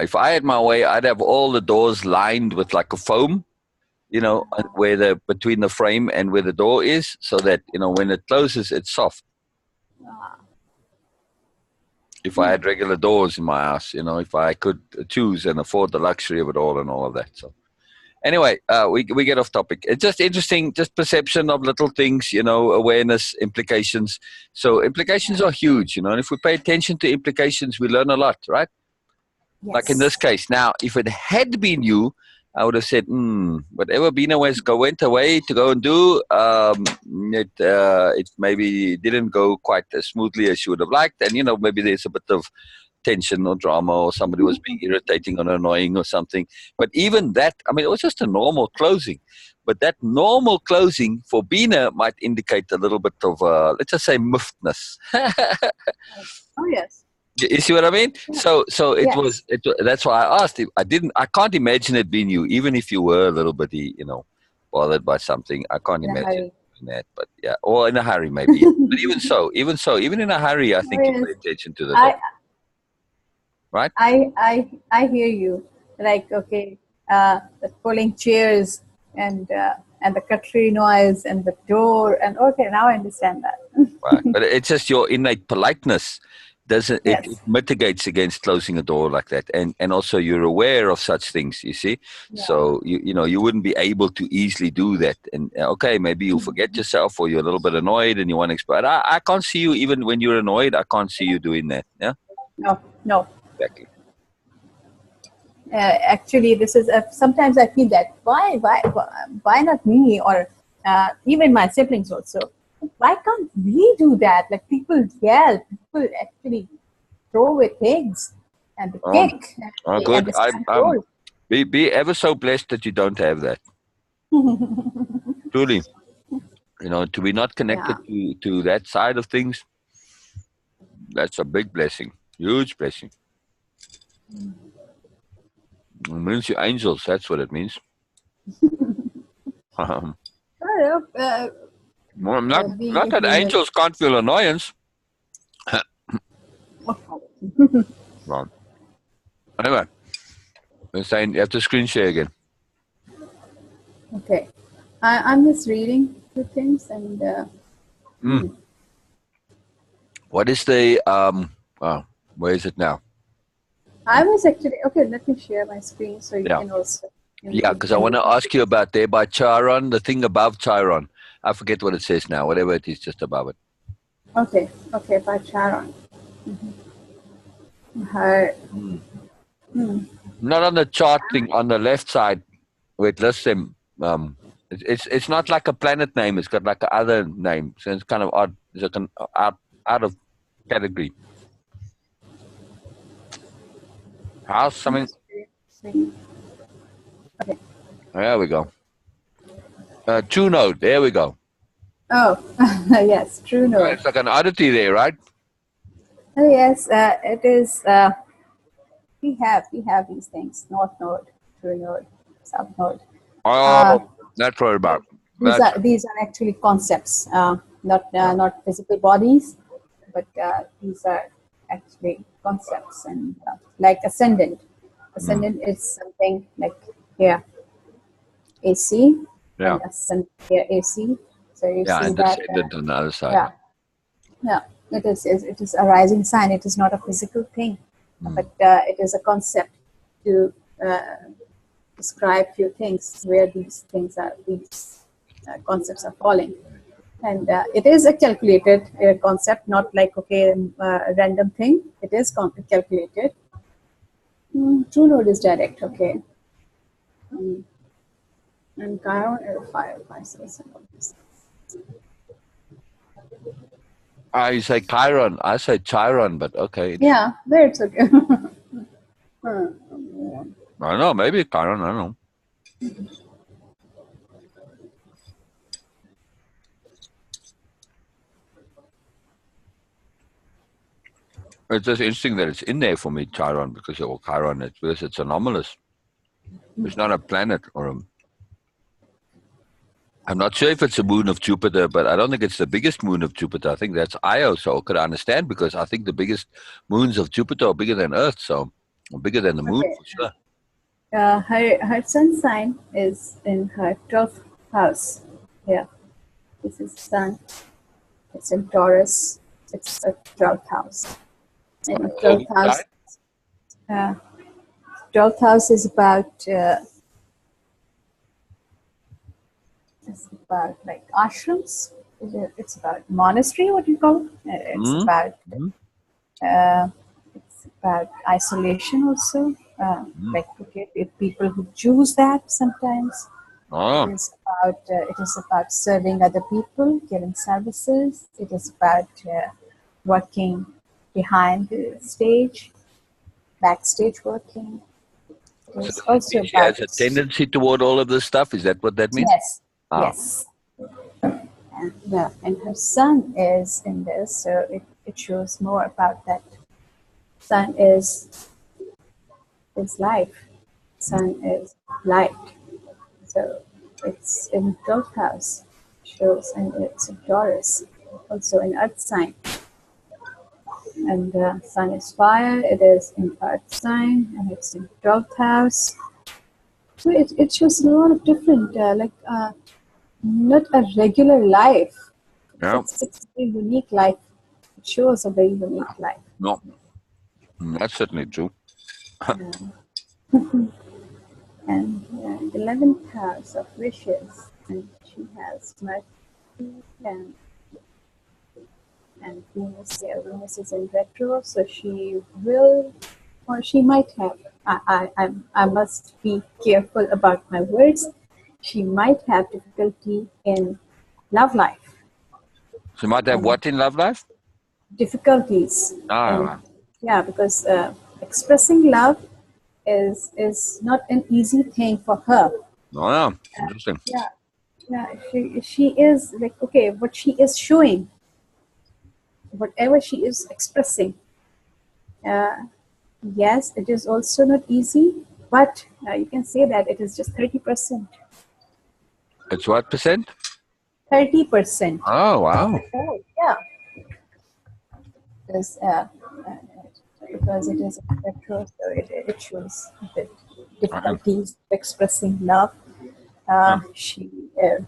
If I had my way, I'd have all the doors lined with like a foam, where between the frame and where the door is, so that when it closes, it's soft. If I had regular doors in my house, if I could choose and afford the luxury of it all and all of that. So anyway, we get off topic. It's just interesting, just perception of little things, awareness, implications. So implications are huge, and if we pay attention to implications, we learn a lot, right? Like in this Yes. case. Now, if it had been you, I would have said, whatever Beena went away to go and do, it maybe didn't go quite as smoothly as she would have liked. And, maybe there's a bit of tension or drama, or somebody was being irritating or annoying or something. But even that, I mean, it was just a normal closing. But that normal closing for Beena might indicate a little bit of, let's just say, miffedness. Oh yes. You see what I mean? Yeah. So it was. Yes. That's why I asked. I can't imagine it being you, even if you were a little bit, bothered by something. I can't In a imagine hurry. doing that. But yeah, or in a hurry maybe. But even in a hurry, I Oh think you yes. pay attention to the door, I right? I hear you. Like, okay, the pulling chairs and the cutlery noise and the door, and okay, now I understand that. Right. But it's just your innate politeness. Doesn't it Yes. mitigates against closing a door like that, and also you're aware of such things. You see, Yeah. so you wouldn't be able to easily do that. And okay, maybe you forget yourself, or you're a little bit annoyed, and you want to explain. I can't see you even when you're annoyed. I can't see you doing that. Yeah, No. No. exactly. Actually, this is sometimes I feel that why not me, or even my siblings also. Why can't we do that? Like, people yell, people actually throw away things and they Oh, kick oh, and good. they I'm slam I'm doors. be ever so blessed that you don't have that. Truly. To be not connected to that side of things, that's a big blessing, huge blessing. It means you're angels. That's what it means. Well, Being not that being a angels can't feel annoyance. Well, anyway, we're saying you have to screen share again. okay. I'm just reading two things and. What is the where is it now? I was actually okay. Let me share my screen so you Yeah. can also. Yeah, because I want to ask you about there by Chiron, the thing above Chiron. I forget what it says now, whatever it is just above it. Okay, by Sharon. Her. Not on the chart thing on the left side where it lists them. It's not like a planet name. It's got like another name, so it's kind of odd. It's out of category. How's something? Okay. There we go. True note. There we go. Oh, yes, true note. It's like an oddity there, right? Oh, yes, it is. We have these things: north node, true node, south node. Oh, that's what about. These are actually concepts, not physical bodies, but these are actually concepts. And like ascendant, is something like here AC, Yeah. and ascendant here AC. So you see And that. descendant on the other side. Yeah, it is a rising sign. It is not a physical thing, but it is a concept to describe few things where these concepts are falling. And it is a calculated concept, not like a random thing. It is calculated. True node is direct, okay. And Chiron is fire, Pisces, and all this. You say Chiron. I say Chiron, but okay. Yeah, there it's okay. I don't know. Maybe Chiron. I don't know. It's just interesting that it's in there for me, Chiron, because Chiron, it's anomalous. It's not a planet I'm not sure if it's a moon of Jupiter, but I don't think it's the biggest moon of Jupiter. I think that's Io, so could I understand, because I think the biggest moons of Jupiter are bigger than Earth, so bigger than the moon for sure. Her sun sign is in her 12th house. Yeah, this is sun. It's in Taurus. It's a 12th house. And 12th house is about like ashrams. It's about monastery. What do you call it? It's about isolation also. Like if people who choose that sometimes. It is about serving other people, giving services. It is about working behind the stage, backstage working. It is also she has a tendency toward all of this stuff. Is that what that means? Yes. Yes. And her sun is in this, so it shows more about that. Sun is life. Sun is light. So it's in 12th house, shows, and it's in Taurus, also in Earth sign. And Sun is fire, it is in Earth sign, and it's in 12th house. So it shows a lot of different, not a regular life. Yeah. It's a unique life. It shows a very unique life. No, that's certainly true. And 11th house of wishes, and she has Mercury and Venus here. Venus is in retro, so she will, or she might have. I must be careful about my words. She might have difficulty in love life. She might have what in love life? Difficulties. Because expressing love is not an easy thing for her. Oh, yeah. Interesting. Yeah. Yeah, she is like, okay, what she is showing, whatever she is expressing. Uh, yes, it is also not easy, but you can say that it is just 30%. It's what percent? 30%. Oh, wow. Oh, yeah. Because, because it is retro, so it shows the Uh-huh. difficulties expressing love. She,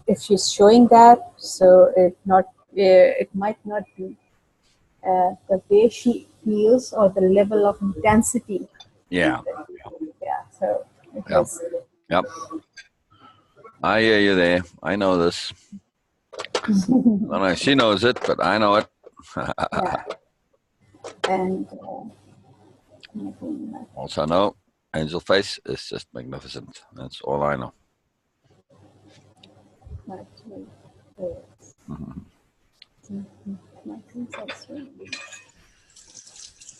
if she's showing that, so it might not be the way she feels or the level of intensity. Yeah. Yeah, so it Yep. is. Yep. I hear you there. I know this. I don't know. She knows it, but I know it. Yeah, and nothing Also know Angel Face is just magnificent. That's all I know. much. Mhm. Nothing else.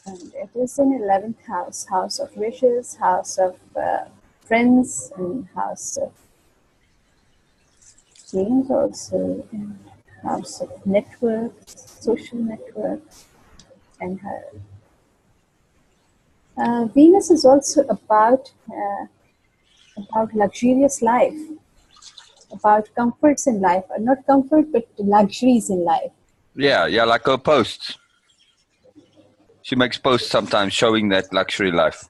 And it is in 11th house, house of wishes, house of friends, and house of change also, and house of networks, social networks, and her. Venus is also about luxurious life, about comforts in life, not comfort but luxuries in life. Yeah, yeah, like her posts. She makes posts sometimes showing that luxury life.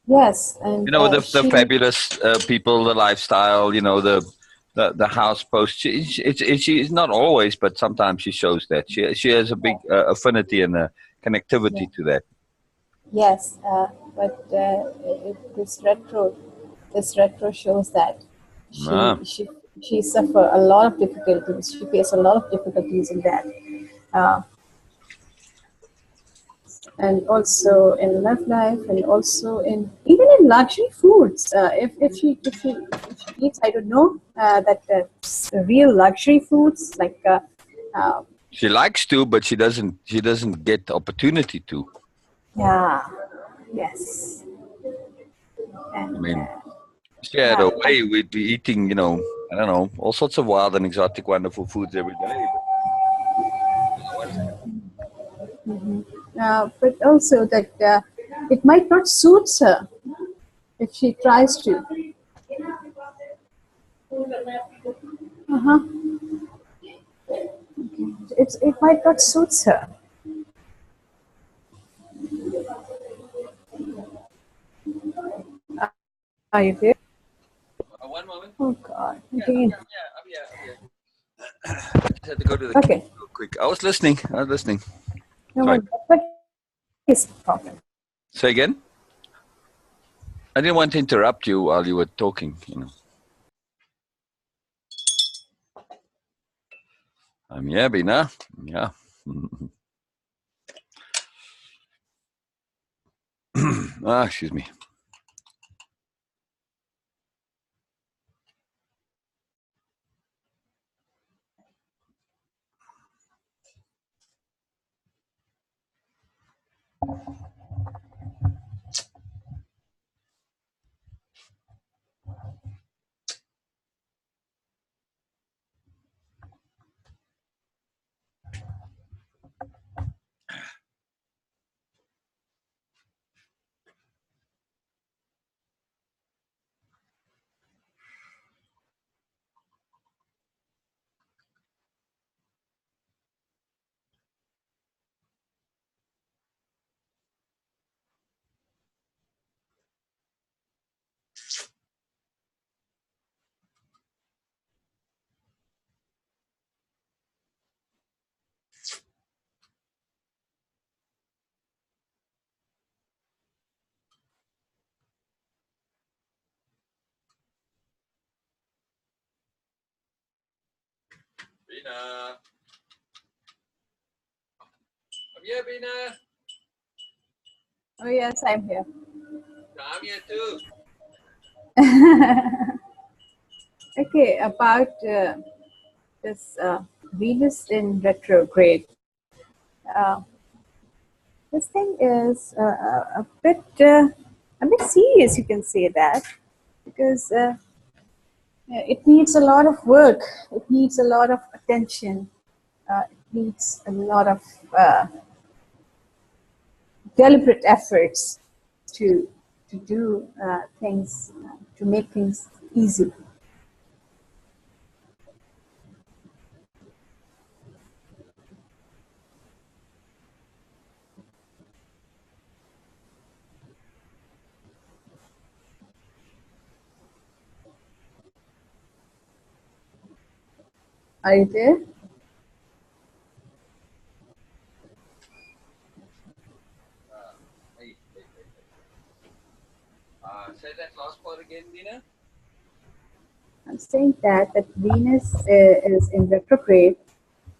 Yes, and You know, the she, fabulous people, the lifestyle. You know, the house post. She's not always, but sometimes she shows that she has a big affinity and a yeah, connectivity to that. yes, but this retro shows that Ah, she suffer a lot of difficulties. She face a lot of difficulties in that, uh, and also in love life, and also in even in luxury foods. If she eats, I don't know that real luxury foods like uh, she likes to, but she doesn't get opportunity to. yeah, yes, I and mean, she had a yeah. way we'd be eating, I don't know, all sorts of wild and exotic, wonderful foods every day. But I don't know what's But also that it might not suit her if she tries to. Uh-huh. It might not suit her. Are you there? One moment. Oh God! Yeah, Again. I'm here. I'm here. I just had to go to the kitchen Okay. real quick. I was listening. No, Sorry. what is the problem? Say again. I didn't want to interrupt you while you were talking. I'm here, Beena. Yeah. Excuse me. Beena. I'm here, Beena. Oh yes, I'm here. I'm here too. Okay, about this Venus in retrograde. Uh, this thing is a bit serious. You can say that because It needs a lot of work. It needs a lot of attention. It needs a lot of deliberate efforts to do things, to make things easy. Are you there? Say that last part again, Beena. I'm saying that Venus is in retrograde.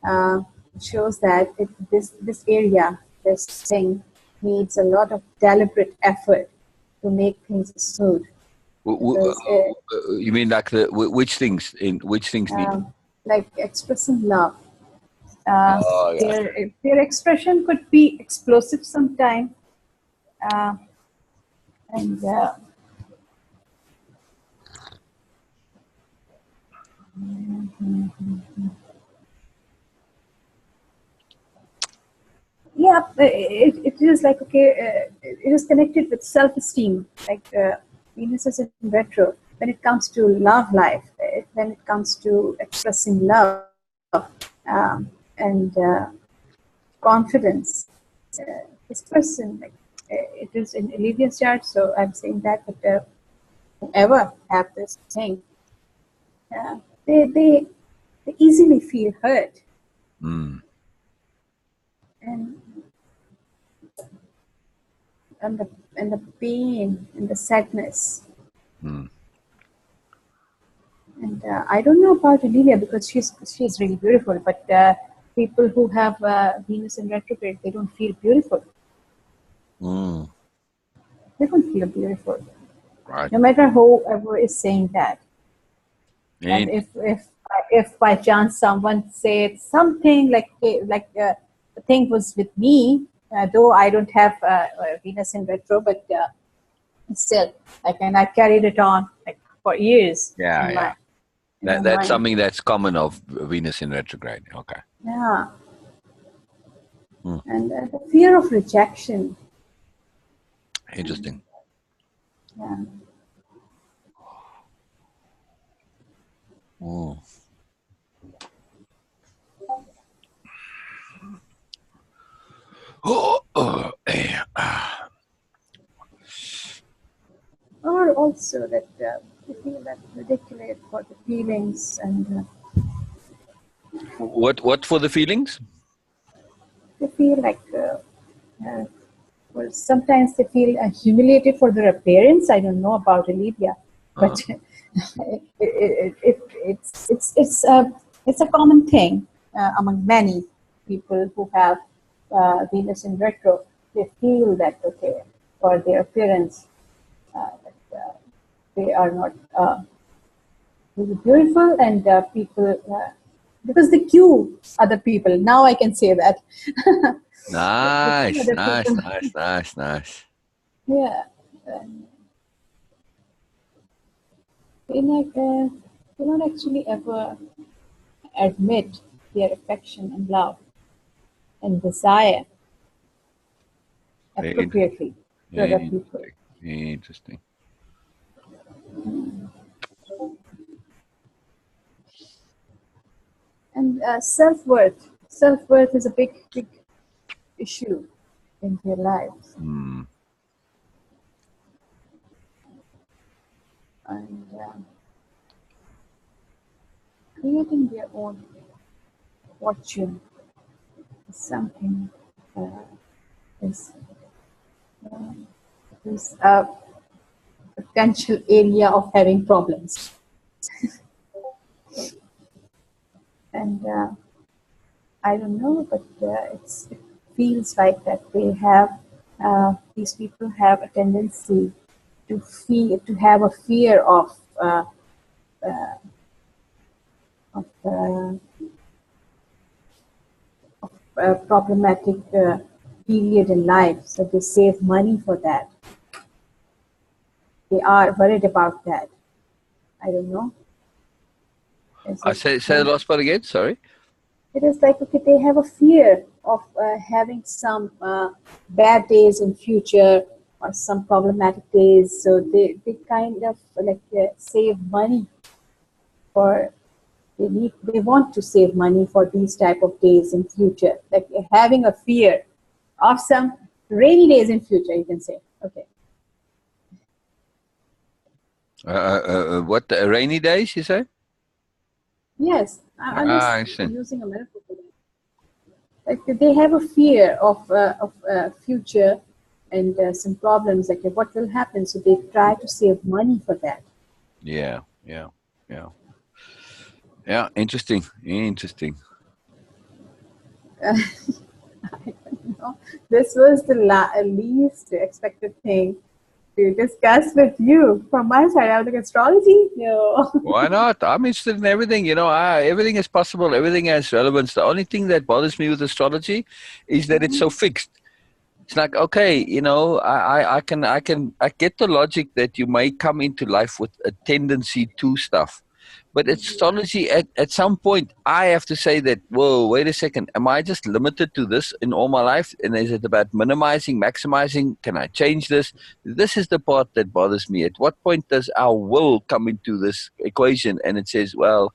It shows that this area, this thing, needs a lot of deliberate effort to make things smooth. Because You mean like which things need? like expressing love, Oh yeah. their expression could be explosive sometimes, uh, and yeah, it is like, okay, it is connected with self-esteem. Like Venus is in retro. When it comes to love life, when it comes to expressing love and confidence, this person, like, it is in Olivia's chart, so I'm saying that, but whoever have this thing, uh, they, they they easily feel hurt, Mm. and and the pain and the sadness. Mm. And I don't know about Olivia because she's really beautiful, but people who have Venus in retrograde, they don't feel beautiful. Mm. They don't feel beautiful, Right. no matter whoever is saying that. And And if by chance someone said something like, okay, like the thing was with me, though I don't have Venus in retro, but still, like, and I carried it on like for years yeah, in yeah. my That's mind. something that's common of Venus in retrograde. Okay. Yeah, Mm. and the fear of rejection. Interesting. Yeah. Mm. Yeah. Or also that they feel that ridiculous for the feelings, and What for the feelings? they feel like, uh, well, sometimes they feel humiliated for their appearance. I don't know about Olivia, Uh, but it's a common thing among many people who have Venus in retro. They feel that, okay, for their appearance, that they are not really beautiful, and people, because they cue other people. Now I can say that. They cue nice, other nice, people. nice, nice, nice. Yeah. And they like they don't actually ever admit their affection and love and desire Very interesting. appropriately to other Very people. interesting. Very interesting. And self-worth is a big issue in their lives. Mm. And creating their own fortune is something uh, is, is a potential area of having problems. And I don't know, but it feels like that they have, these people have a tendency to have a fear of problematic period in life, so they save money for that. They are worried about that. I don't know. Is I it? say the last part again. Sorry. It is like, okay, they have a fear of having some bad days in future or some problematic days. So they kind of like save money for they want to save money for these type of days in future, like having a fear of some rainy days in future, you can say. Okay. What rainy days? You say? Yes, I'm Ah, just I see. using a metaphor for that. Like they have a fear of future and some problems, like what will happen, so they try to save money for that. Yeah, yeah, yeah, yeah. Interesting. Interesting. You know, this was the least expected thing to discuss with you. From my side, I was like, astrology? No. Why not? I'm interested in everything. You know, everything is possible. Everything has relevance. The only thing that bothers me with astrology is that it's so fixed. It's like, okay, you know, I get the logic that you may come into life with a tendency to stuff. But astrology, at some point, I have to say that, whoa, wait a second. Am I just limited to this in all my life? And is it about minimizing, maximizing? Can I change this? This is the part that bothers me. At what point does our will come into this equation and it says, well,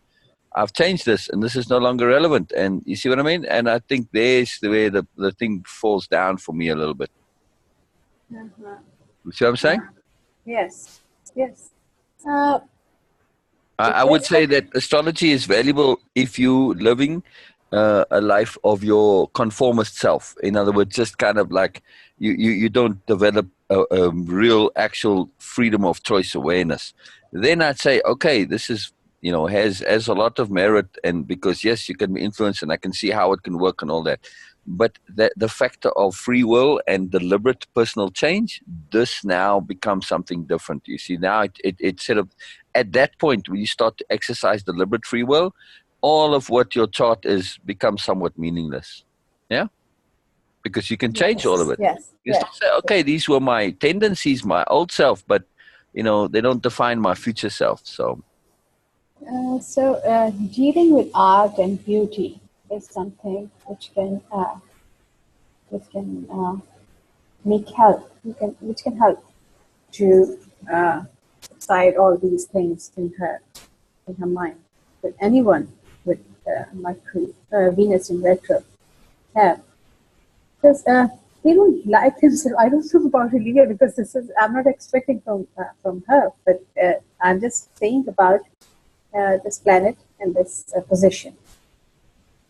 I've changed this and this is no longer relevant? And you see what I mean? And I think there's the way the thing falls down for me a little bit. Uh-huh. You see what I'm saying? Yes, yes. Uh, I would that's say that astrology is valuable if you living a life of your conformist self. In other words, just kind of like you don't develop a real actual freedom of choice awareness. Then I'd say, okay, this is, you know, has a lot of merit, and because yes, you can be influenced, and I can see how it can work and all that. But the factor of free will and deliberate personal change, this now becomes something different. You see, now it sort of, at that point when you start to exercise deliberate free will, all of what your chart is becomes somewhat meaningless. Yeah, because you can change all of yes, it. yes, You yes. still say, okay, these were my tendencies, my old self, but you know they don't define my future self. So Dealing with art and beauty is something which can make help, which can help to subside all these things in her mind. That anyone with Mercury, Venus in retro have, because they don't like themselves. I don't know about Olivia because this is I'm not expecting from her, but I'm just saying about this planet and this position,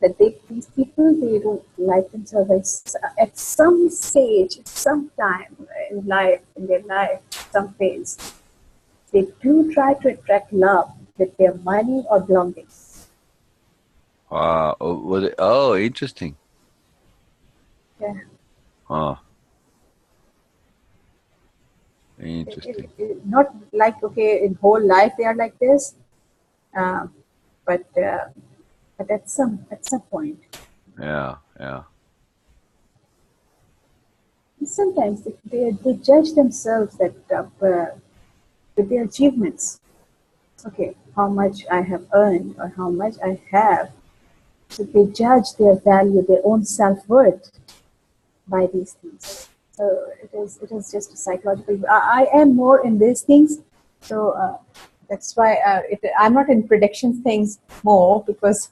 that these people, they don't like themselves at some stage, at some time in their life, some phase. They do try to attract love with their money or belongings. oh, interesting. Yeah. Oh, interesting. Not like, okay, in whole life they are like this, uh, but uh, but at some point, Yeah, yeah. sometimes they judge themselves that with their achievements. Okay, how much I have earned or how much I have. So they judge their value, their own self worth by these things. So it is just a psychological. I am more in these things, so that's why I'm not in prediction things more, because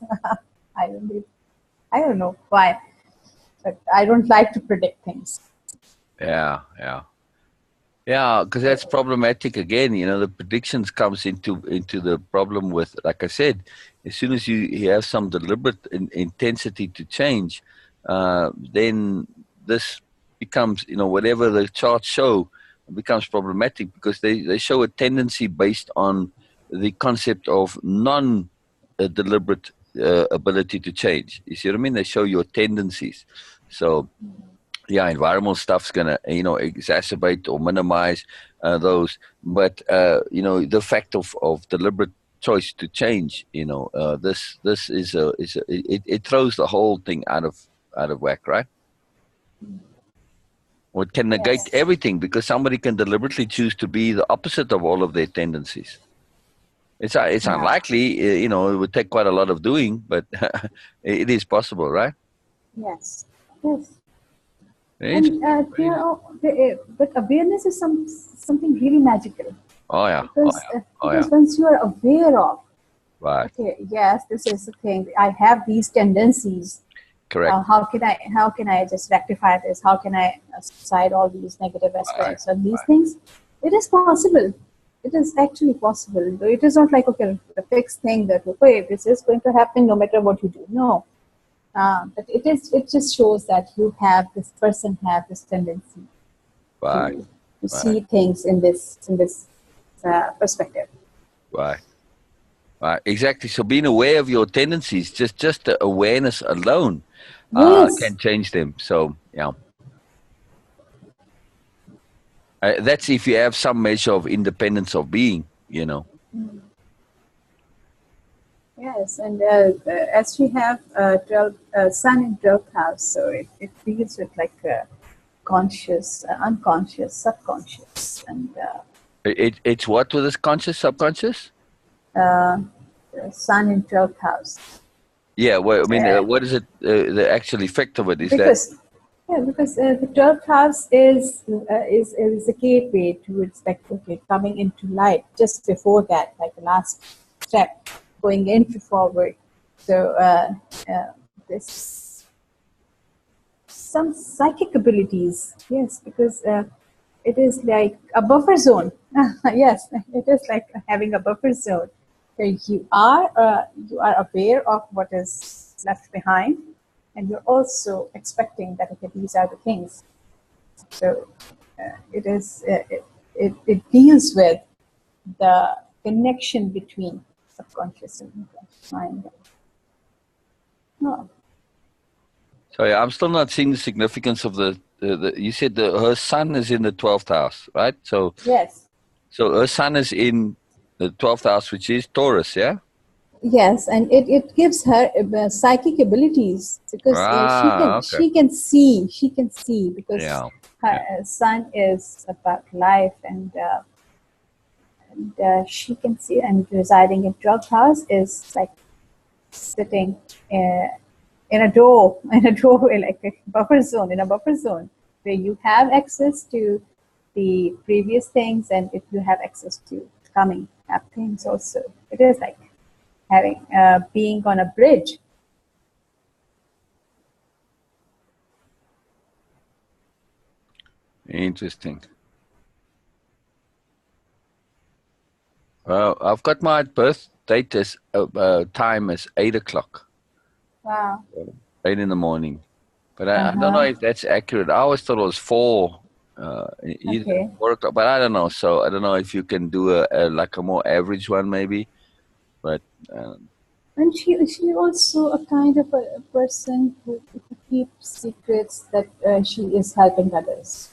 I don't really- I don't know why, but I don't like to predict things. Yeah, yeah. Yeah, because that's problematic again. You know, the predictions comes into the problem with, like I said, as soon as you have some deliberate intensity to change, then this becomes, you know, whatever the charts show becomes problematic, because they show a tendency based on the concept of non-deliberate ability to change. You see what I mean? They show your tendencies. So yeah, environmental stuff's gonna, you know, exacerbate or minimize those. But you know, the fact of deliberate choice to change, you know, this it throws the whole thing out of whack, right? Or it can negate Yes. everything, because somebody can deliberately choose to be the opposite of all of their tendencies. It's Yeah. unlikely, it would take quite a lot of doing, but it is possible, right? Yes. Yes. Very And interesting. Very interesting. but awareness is something really magical, Oh yeah, oh because yeah, oh yeah. once you are aware of, Right, okay, yes, this is the thing. I have these tendencies. correct. How can I just rectify this? How can I aside all these negative Right, aspects and these right, things? It is possible. It is actually possible. It is not like, okay, the fixed thing that, okay, this is going to happen no matter what you do. No, but it just shows that this person have this tendency right, to right, see things in this perspective. right. Right, exactly. So being aware of your tendencies, just the awareness alone, Yes. can change them. So yeah, that's if you have some measure of independence of being. Yes, and as we have 12 sun in 12th house, so it deals with like conscious, unconscious, subconscious, and It's what with this conscious, subconscious? uh, sun in 12th house. Yeah. Well, I mean, Uh, what is it? The actual effect of it is that. because because the 12th house is a gateway towards like, okay, coming into light. Just before that, like the last step, going into forward. So this some psychic abilities, yes, because it is like a buffer zone. Yes, it is like having a buffer zone where you are aware of what is left behind, and you're also expecting that, okay, these are the things. So it is it deals with the connection between subconscious and unconscious mind. Oh, So yeah, I'm still not seeing the significance of the. You said her sun is in the 12th house, right? So yes. her sun is in the 12th house, which is Taurus. Yeah. Yes, and it gives her psychic abilities, because Ah. Okay. she can see, because Yeah. her Yeah. sun is about life, and she can see, and residing in 12th house is like sitting uh, in a door in a doorway, like a buffer zone, in a buffer zone where you have access to the previous things, and if you have access to coming up things also. It is like having being on a bridge. Interesting. Well, I've got my birth date as time as 8 o'clock, Wow. 8 in the morning. But I don't know Uh-huh. if that's accurate. I always thought it was four, either Okay. 4 o'clock. But I don't know. So I don't know if you can do like a more average one, maybe. But And she also a kind of a person who keeps secrets that she is helping others.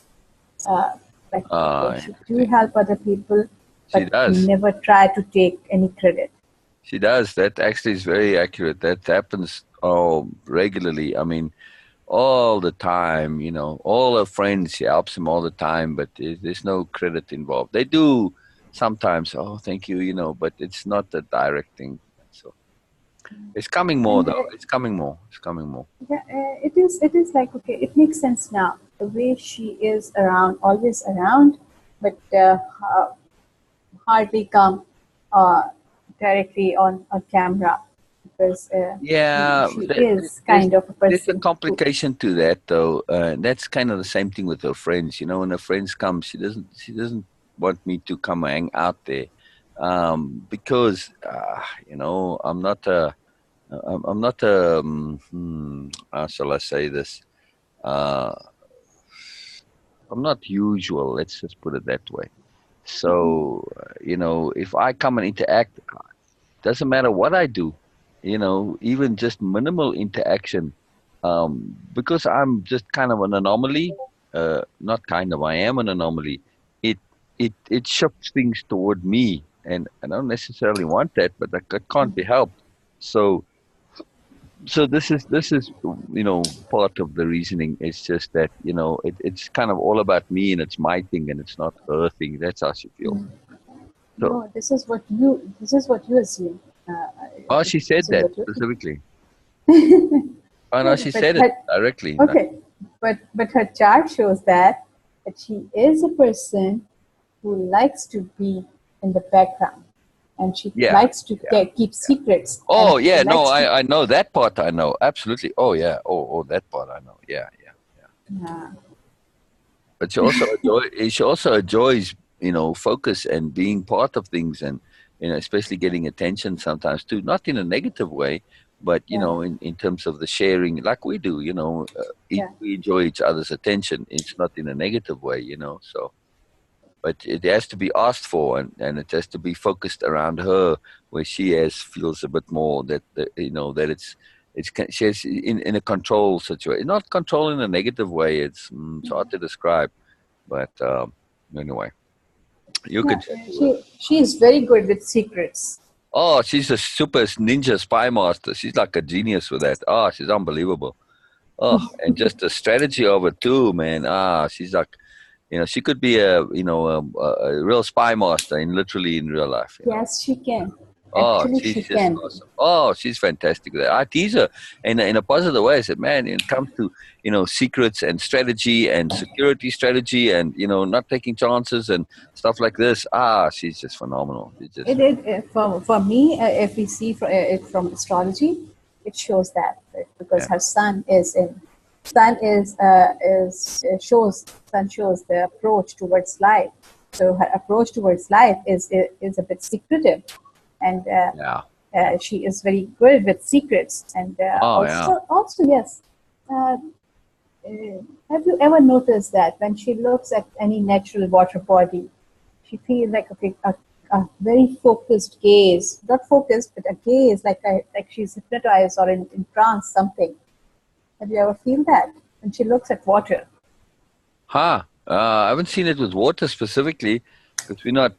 Like, okay, she do interesting. help other people, She but does. never try to take any credit. She does. That actually is very accurate. That happens regularly. I mean, all the time. All her friends, she helps them all the time, but there's no credit involved. They do sometimes. Oh, thank you. But it's not a direct thing. So it's coming more, And though. It's coming more. It's coming more. yeah, it is like, okay, it makes sense now. The way she is around, always around, but hardly come uh, directly on camera, because Yeah, she is there's kind of a there's a person who. complication to that, though. That's kind of the same thing with her friends. When her friends come, she doesn't want me to come hang out there, because I'm not a how shall I say this? Uh, I'm not usual. Let's just put it that way. So, if I come and interact, doesn't matter what I do, even just minimal interaction, because I'm just kind of an anomaly. Not kind of, I am an anomaly. It it shifts things toward me, and I don't necessarily want that, but that can't be helped. So this is part of the reasoning. It's just that it's kind of all about me, and it's my thing, and it's not her thing. That's how she feels. So, No, this is what you assume. Uh, oh, she said this is that what you. specifically. Oh no, she But said it her, directly. Like, okay, but her chart shows that she is a person who likes to be in the background, and she yeah, likes to yeah. keep secrets, and Oh she yeah, no, likes to. I know that part. I know absolutely. Oh yeah. Oh, that part I know. Yeah, yeah, yeah. Uh, But she also enjoys, focus and being part of things, and especially getting attention sometimes too. Not in a negative way, but yeah, in terms of the sharing, like we do. yeah, We enjoy each other's attention. It's not in a negative way. So, but it has to be asked for, and it has to be focused around her, where she feels a bit more that she's in a control situation, not control in a negative way. It's hard to describe, but anyway, you yeah. can chat to her. She is very good with secrets. Oh, she's a super ninja spy master. She's like a genius with that. Oh, she's unbelievable. Oh, and just the strategy of it too, man. She's like, she could be a real spy master literally in real life. Yes, she can. Oh, Actually, she she's just can. awesome. Oh, she's fantastic with that. I tease her in a positive way. I said, man, when it comes to, secrets and strategy and security strategy and, not taking chances and stuff like this. She's just phenomenal. She's just, For me, if we see it from astrology, it shows that right? Because yeah. her sun shows the approach towards life. So her approach towards life is a bit secretive, and Yeah. she is very good with secrets. And Oh, yeah. also yes. Uh, have you ever noticed that when she looks at any natural water body, she feels like a very focused gaze, not focused, but a gaze like she's hypnotized or in trance something. Have you ever feel that when she looks at water? Huh. I haven't seen it with water specifically because we're not,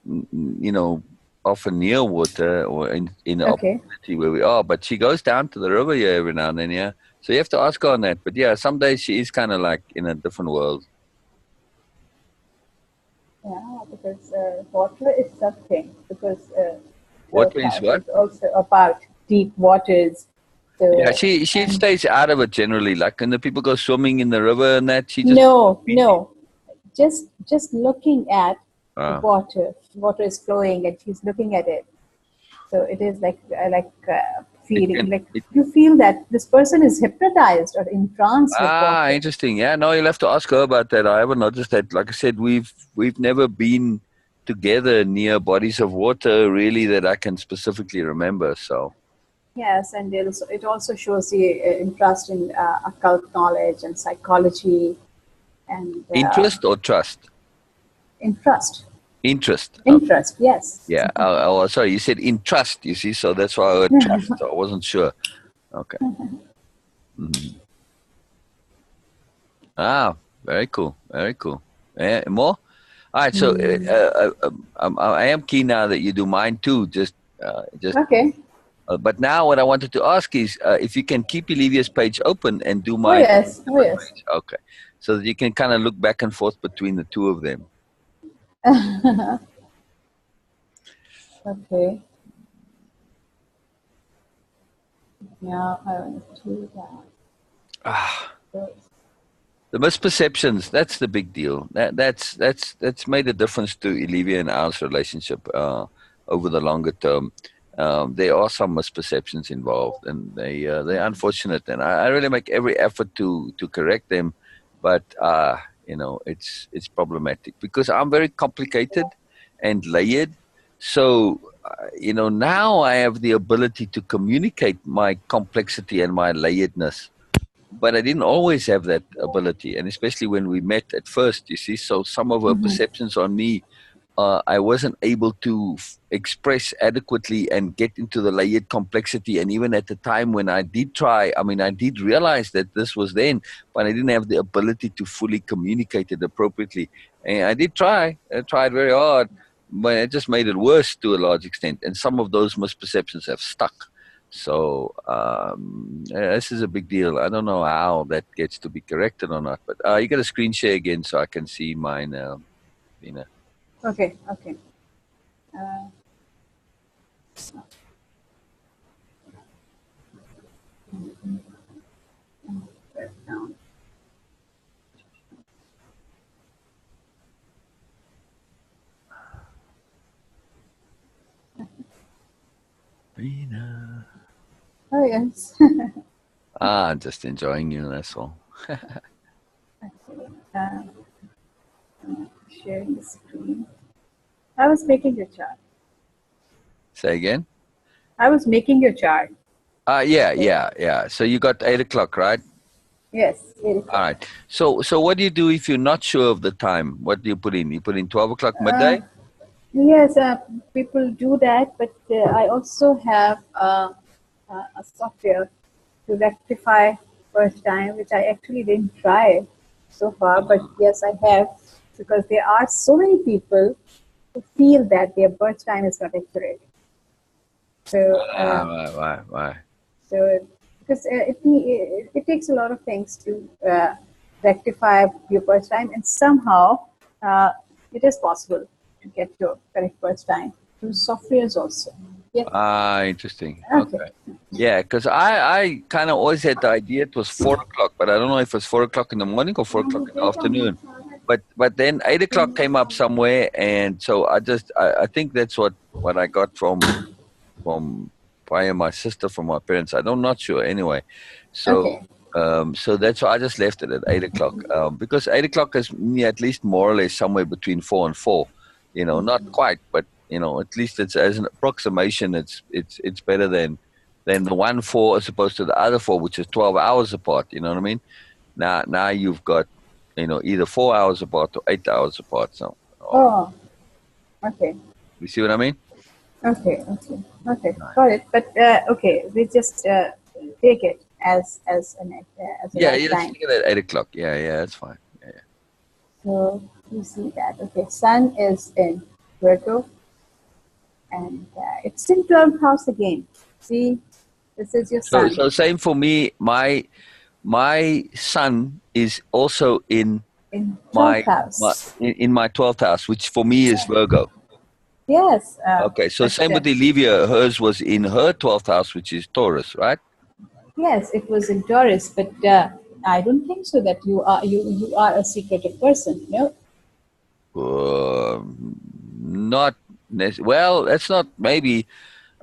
often near water or in the Okay. opportunity where we are. But she goes down to the river here every now and then, yeah. So you have to ask her on that. But yeah, some days she is kind of like in a different world. Yeah, because water is something. Because the Water is chart what? is also about deep waters. Yeah, So she and stays out of it generally. Like when the people go swimming in the river and that, she just no, beach. no, just looking at the Uh, water is flowing, and she's looking at it. So it is like it feeling can. like you feel that this person is hypnotized or in trance with water. Interesting. Yeah, no, you'll have to ask her about that. I haven't noticed that. Like I said, we've never been together near bodies of water really that I can specifically remember. So Yes, and it also shows the interest in occult knowledge and psychology and interest or trust? interest. Interest. Okay. Interest, yes. Yeah. Oh, sorry. You said interest. You see, so that's why I heard trust. So I wasn't sure. Okay. Mhm. Very cool. Very cool. More. All right. So Hmm. I am keen now that you do mine too. Just. Okay. But now what I wanted to ask is if you can keep Olivia's page open and do Oh mine yes. Oh separate yes. page. Okay. So that you can kind of look back and forth between the two of them. Okay. Yeah, I want to do Ah, that. the misperceptions, that's the big deal. That's made a difference to Olivia and our relationship over the longer term. There are some misperceptions involved, and they're unfortunate. And I really make every effort to correct them, but it's problematic because I'm very complicated and layered. So now I have the ability to communicate my complexity and my layeredness, but I didn't always have that ability, and especially when we met at first, you see. So some of her perceptions on me, I wasn't able to express adequately and get into the layered complexity. And even at the time when I did try, I mean, I did realize that this was then, but I didn't have the ability to fully communicate it appropriately. And I did try. I tried very hard, but it just made it worse to a large extent. And some of those misperceptions have stuck. So this is a big deal. I don't know how that gets to be corrected or not, but you got a screen share again so I can see mine, Beena. Okay. Okay. Beena. Oh, yes. I'm just enjoying you, that's all. uh, Sharing the screen. I was making your chart. Say again? I was making your chart. Yeah. So you got 8 o'clock, right? Yes, All 8 o'clock. right. So what do you do if you're not sure of the time? What do you put in? You put in 12 o'clock Uh, midday? yes, people do that, but I also have a software to rectify first time, which I actually didn't try so far, but yes, I have, because there are so many people who feel that their birth time is not accurate. So, Why? so because it takes a lot of things to rectify your birth time, and somehow uh, it is possible to get your correct birth time through softwares also. Yeah. Interesting. Okay. Okay. Yeah, because I kind of always had the idea it was 4 o'clock, but I don't know if it's 4 o'clock in the morning or 4 o'clock in the afternoon. But then 8 o'clock came up somewhere, and so I think that's what I got from via my sister, from my parents. I'm not sure anyway. So Okay. so that's why I just left it at 8 o'clock, because 8 o'clock is me at least more or less somewhere between 4 and 4. Not quite, but at least it's as an approximation. It's better than the 1 4 as opposed to the other 4, which is 12 hours apart. You know what I mean? Now you've got either 4 hours apart or 8 hours apart. So Oh, okay. you see what I mean? Okay. Got it. But okay, we just take it as a Yeah, right yeah. Let's time. take it at 8 o'clock. Yeah, that's fine. Yeah. So you see that. Okay, Sun is in Virgo, and it's in 12th house again. See, this is your Sun So same for me. My son is also in in 12th my house. in my 12th house, which for me is Virgo. Yes, Okay, so but same with Olivia. Hers was in her 12th house, which is Taurus, right? yes, it was in Taurus. But I don't think so that you are a secretive person. No. Not well. That's not maybe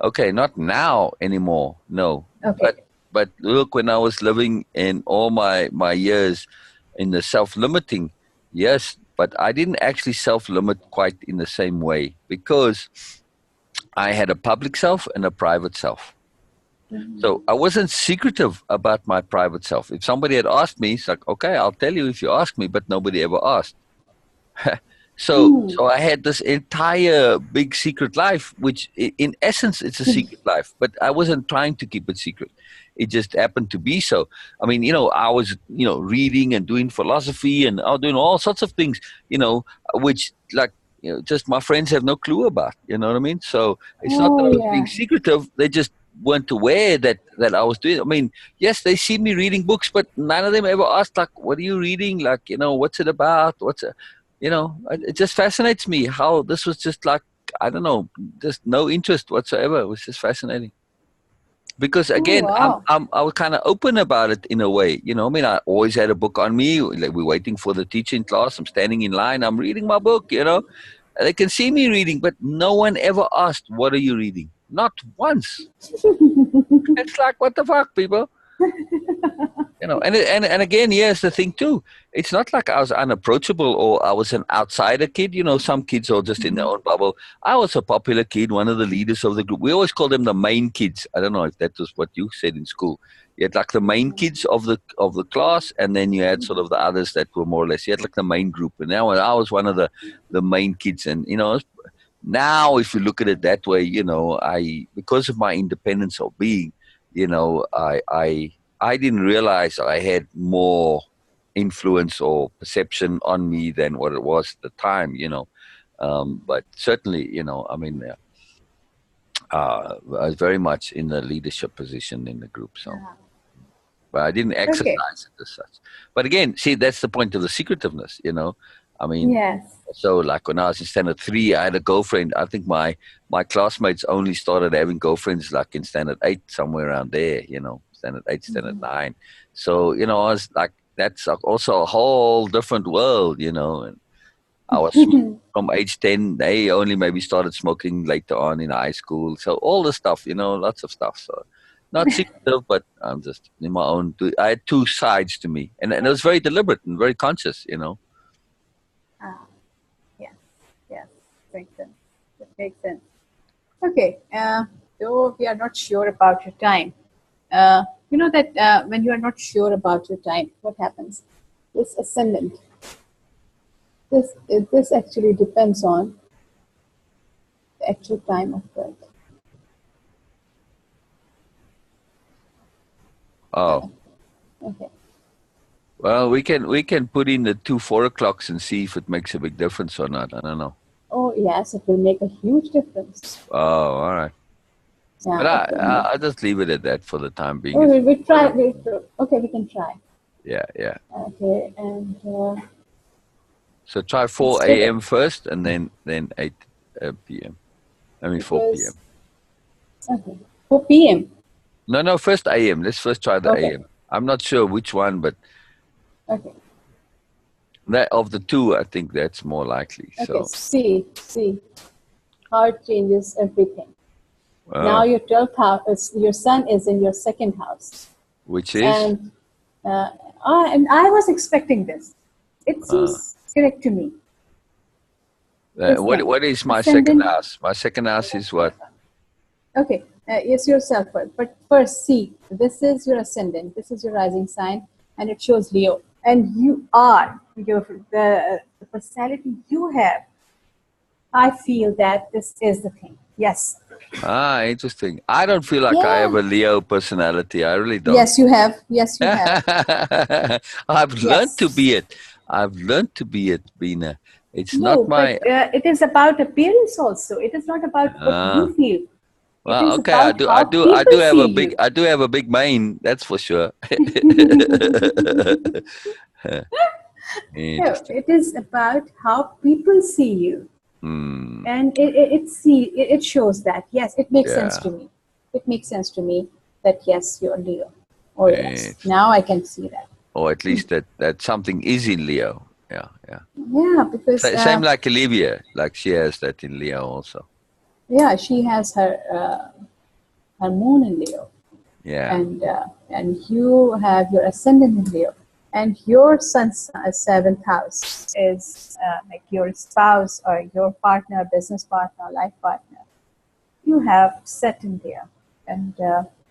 okay. Not now anymore. No, Okay. but look, when I was living in all my years in the self-limiting, yes, but I didn't actually self-limit quite in the same way because I had a public self and a private self. So I wasn't secretive about my private self. If somebody had asked me, it's like, okay, I'll tell you if you ask me, but nobody ever asked. So I had this entire big secret life, which in essence it's a secret life, but I wasn't trying to keep it secret. It just happened to be so. I mean, I was, reading and doing philosophy and doing all sorts of things, which like, just my friends have no clue about. You know what I mean? So it's not that Oh I was being yeah. secretive. They just weren't aware that I was doing. I mean, yes, they see me reading books, but none of them ever asked like, "What are you reading? Like, what's it about? It just fascinates me how this was just like, I don't know, just no interest whatsoever. It was just fascinating because Oh again, wow. I was kind of open about it in a way. I mean, I always had a book on me. Like we're waiting for the teacher in class. I'm standing in line. I'm reading my book. They can see me reading, but no one ever asked, "What are you reading?" Not once. It's like, what the fuck, people? And again, here's the thing too. It's not like I was unapproachable or I was an outsider kid. Some kids are just in their own bubble. I was a popular kid, one of the leaders of the group. We always called them the main kids. I don't know if that was what you said in school. You had like the main kids of the class, and then you had sort of the others that were more or less. You had like the main group, and now I was one of the main kids. And now if you look at it that way, I, because of my independence of being, I didn't realize I had more influence or perception on me than what it was at the time. But certainly, I mean, I was very much in the leadership position in the group. So, but I didn't Okay. exercise it as such. But again, see, that's the point of the secretiveness. I mean, Yes. so like when I was in standard 3, I had a girlfriend. I think my classmates only started having girlfriends like in standard 8, somewhere around there, standard 8, standard 9. So, I was like, that's also a whole different world, and I was smoking from age 10. They only maybe started smoking later on in high school. So all the stuff, lots of stuff. So not secretive, but I'm just in my own. I had two sides to me, and it was very deliberate and very conscious. Ah, yes, yes, makes sense. That makes sense. Okay, though we are not sure about your time, you know that when you are not sure about your time, what happens? This ascendant, this actually depends on the actual time of birth. Oh. Okay. Well, we can put in the 2 4 o'clocks and see if it makes a big difference or not. I don't know. Oh yes, it will make a huge difference. Oh, all right. But Yeah, it I, will I make. I'll just leave it at that for the time being. Oh, It's we try. whatever. Okay, we can try. Yeah, yeah. Okay, and So try it's 4 still a.m. first, and then 8 p.m. I mean 4 p.m. because okay 4 p.m. No, first a.m. Let's first try the Okay, a.m. I'm not sure which one, but okay, that of the two, I think that's more likely. okay. So, See how it changes everything. Now uh, your 12th house, your sun is in your second house, which is and uh, I was expecting this. It uh, seems correct to me. This thing, what is my second ascendant. house? My second house is what? Okay, it's your self worth. But first, see, this is your ascendant, this is your rising sign, and it shows Leo. And you are the personality you have. I feel that this is the thing. Yes. Interesting. I don't feel like I have Yeah. a Leo personality. I really don't. Yes, you have. Yes, you have. I've learned to Yes. be it. I've learned to be it, Beena. It's not No, but my. it is about appearance also. It is not about what Uh, you feel. It well, is okay. I about do. I how do. I people do have see a big. you. I do have a big mane. That's for sure. No, Interesting. it is about how people see you. Hmm. And it shows that yes, it makes sense Yeah. to me. It makes sense to me that yes, you're Leo. Oh yes, Interesting. now I can see that. Or at least that something is in Leo. Yeah. Yeah. Yeah, because Same like Olivia. Like she has that in Leo also. yeah, she has her moon in Leo, Yeah. and you have your ascendant in Leo, and your sun's seventh house is like your spouse or your partner, business partner, life partner. You have set in there, and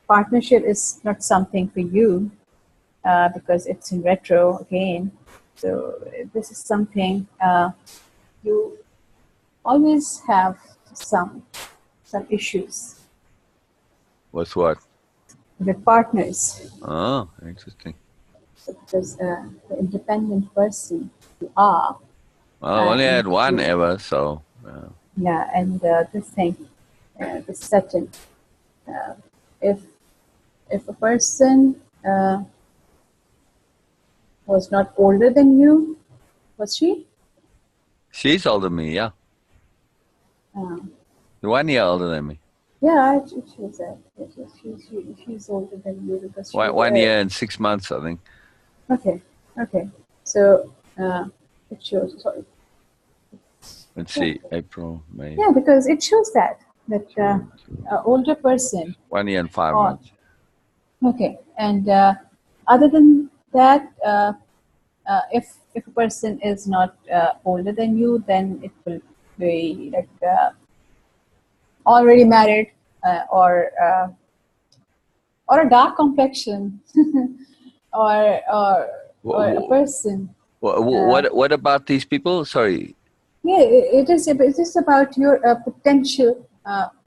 partnership is not something for you because it's in retro again. So this is something you always have some issues With what? with partners. Oh, interesting. So because the independent person you are, Well, I've only and had one you, ever, so yeah, and this thing, the certain, uh, if if a person was not older than you, was she? she's older than me. Yeah, Um, 1 year older than me. yeah, she's she's older than you because she. One year and 6 months, I think. Okay, okay. So it shows. Sorry. Let's Yeah, see, April, May, yeah, because it shows that June, July. older person. 1 year and five Or months. okay, and other than that, if a person is not older than you, then it will be like already married or a dark complexion or or a What, person. Uh, what about these people? Sorry. yeah, it is about your potential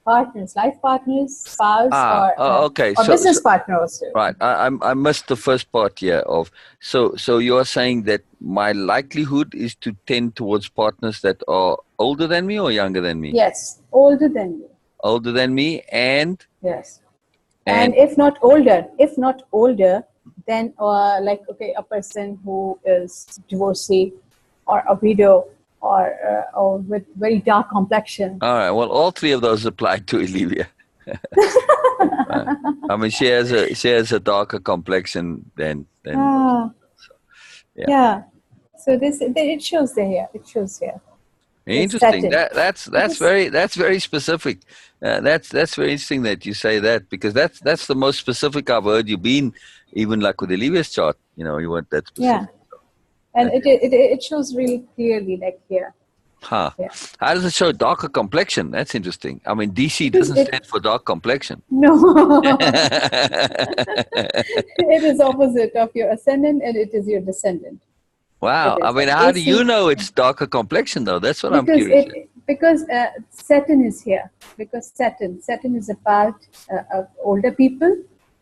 partners, life partners, spouse, Okay. or So business partner also. right, I missed the first part here of so you are saying that my likelihood is to tend towards partners that are older than me or younger than me? Yes, older than you. Older than me Yes, and and if not older, then like okay, a person who is divorcee or a widow, or with very dark complexion. All right. Well, all three of those apply to Olivia. Uh, I mean, she has a darker complexion than most Ah, people. So yeah, yeah. So it shows there here. It shows here. It is interesting. satin. It That's is, very specific. That's very interesting that you say that, because that's the most specific I've heard you been, even like with Olivia's chart. You weren't that yeah. specific. And That's it shows really clearly, like here. Huh. Yeah. How does it show darker complexion? That's interesting. I mean, DC Because doesn't stand it, for dark complexion. no, it is opposite of your ascendant and it is your descendant. It Wow. I is mean, like how do you AC. know it's darker complexion, though? That's what I'm Because curious with. Saturn is here. Because Saturn is about older people.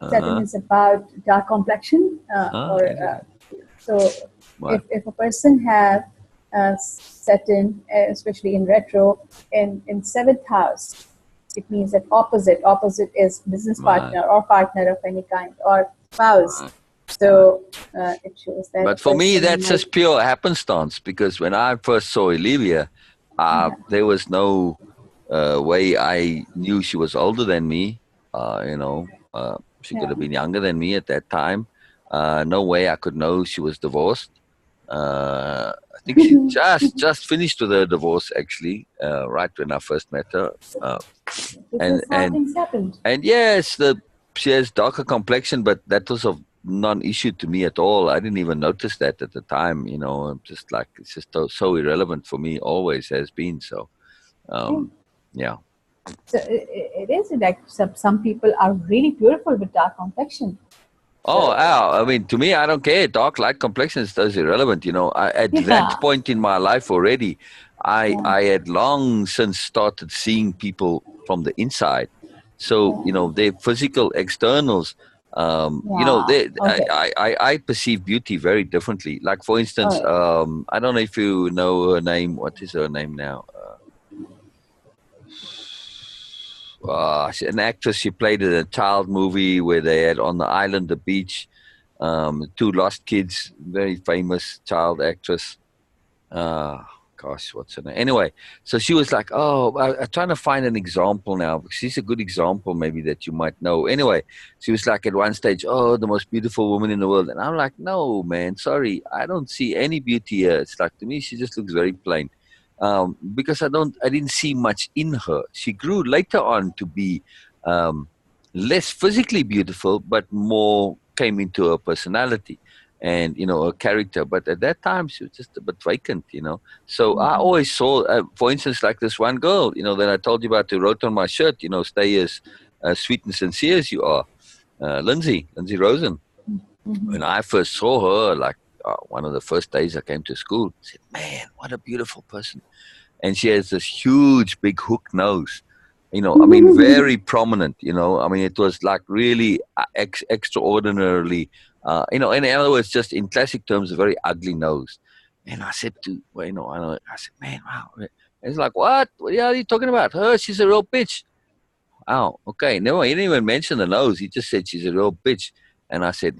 Saturn Uh-huh. is about dark complexion, or Interesting. so What? if a person have Saturn, especially in retro, in seventh house, it means that opposite is business Right. partner or partner of any kind or spouse. Right. Right. So it shows that But for me, person that's might, just pure happenstance, because when I first saw Olivia, yeah, there was no way I knew she was older than me. She could yeah. have been younger than me at that time. No way I could know she was divorced. I think she just finished with her divorce, actually, right when I first met her. Uh, This and is how and things happened. and yes, she has darker complexion, but that was of non-issue to me at all. I didn't even notice that at the time. I'm just like, it's just so irrelevant for me. Always has been. So Yeah. yeah. So it is like some people are really beautiful with dark complexion. Oh, So wow. I mean, to me, I don't care. Dark, light complexion is irrelevant. At that yeah, point in my life already, I yeah, I had long since started seeing people from the inside. So, yeah, their physical externals, yeah. Okay. I perceive beauty very differently. Like, for All instance, right. I don't know if you know her name. What is her name now? An actress. She played in a child movie where they had on the island, the beach, two lost kids. Very famous child actress. Uh, Gosh, what's her name? Anyway, so she was like, "Oh, I'm trying to find an example now, because she's a good example, maybe, that you might know." Anyway, she was like, at one stage, "Oh, the most beautiful woman in the world," and I'm like, "No, man, sorry, I don't see any beauty here." It's like, to me, she just looks very plain, because I didn't see much in her. She grew later on to be um, less physically beautiful, but more came into her personality and her character. But at that time, she was just a bit vacant. So I Mhm. always saw, for instance, like this one girl, that I told you about, who wrote on my shirt, "Stay as sweet and sincere as you are," Lindsay Rosen. Mhm. When I first saw her, like, one of the first days I came to school, I said, "Man, what a beautiful person." And she has this huge, big hook nose. I mean, very prominent. I mean, it was like really extraordinarily. In other words, just in classic terms, a very ugly nose. And I said to, well, I said, "Man, wow." And it's like, "What? What are you talking about? Her? She's a real bitch." Oh, okay. No, he didn't even mention the nose. He just said she's a real bitch. And I said,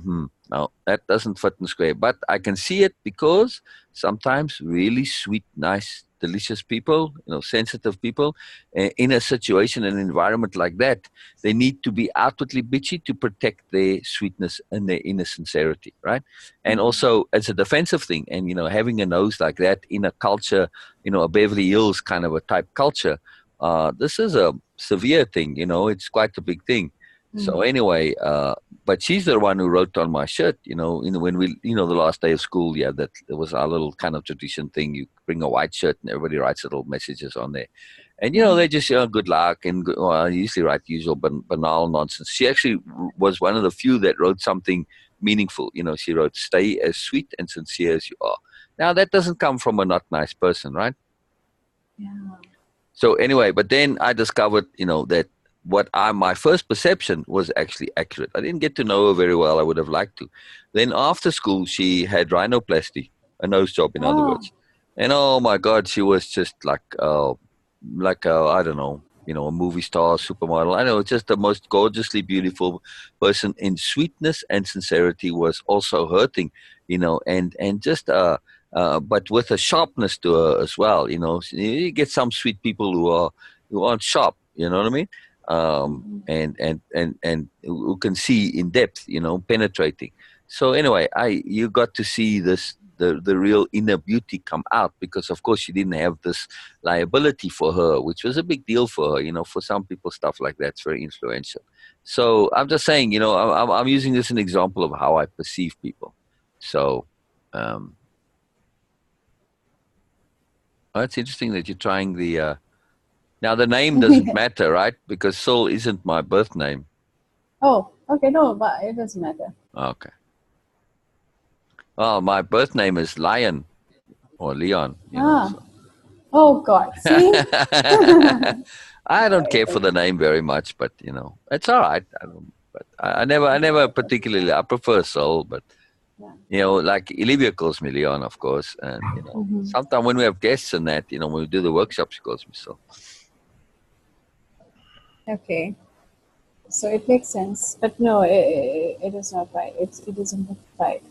no, that doesn't fit in square. But I can see it, because sometimes really sweet, nice, delicious people, sensitive people, in a situation, an environment like that, they need to be outwardly bitchy to protect their sweetness and their inner sincerity, right? And also as a defensive thing. And, having a nose like that in a culture, a Beverly Hills kind of a type culture, this is a severe thing. It's quite a big thing. So Mm. anyway, but she's the one who wrote on my shirt. When we, the last day of school, yeah, that it was our little kind of tradition thing. You bring a white shirt and everybody writes little messages on there, and they just, good luck, and well, I usually write usual banal nonsense. She actually was one of the few that wrote something meaningful. She wrote, "Stay as sweet and sincere as you are." Now that doesn't come from a not nice person, right? Yeah. So anyway, but then I discovered, that my first perception was actually accurate. I didn't get to know her very well. I would have liked to. Then after school, she had rhinoplasty, a nose job, in other Oh. words. And oh my God, she was just like I don't know, a movie star, supermodel. I know, just the most gorgeously beautiful person, in sweetness and sincerity, was also hurting, and just but with a sharpness to her as well. So you get some sweet people who aren't sharp. You know what I mean? And who can see in depth. Penetrating. So anyway, you got to see the real inner beauty come out, because of course she didn't have this liability for her, which was a big deal for her. For some people, stuff like that's very influential. So I'm just saying, I'm using this as an example of how I perceive people. So um, it's interesting that you're trying the. Now the name doesn't matter, right? Because Sol isn't my birth name. Oh, okay, no, but it doesn't matter. Okay. Well, my birth name is Lion or Leon. So. Oh God, see? I don't care for the name very much, but it's all right. I never particularly. I prefer Sol, but like Olivia calls me Leon, of course, and sometimes when we have guests and that, when we do the workshops, she calls me Sol. Okay, so it makes sense, but no, it is not right. It isn't right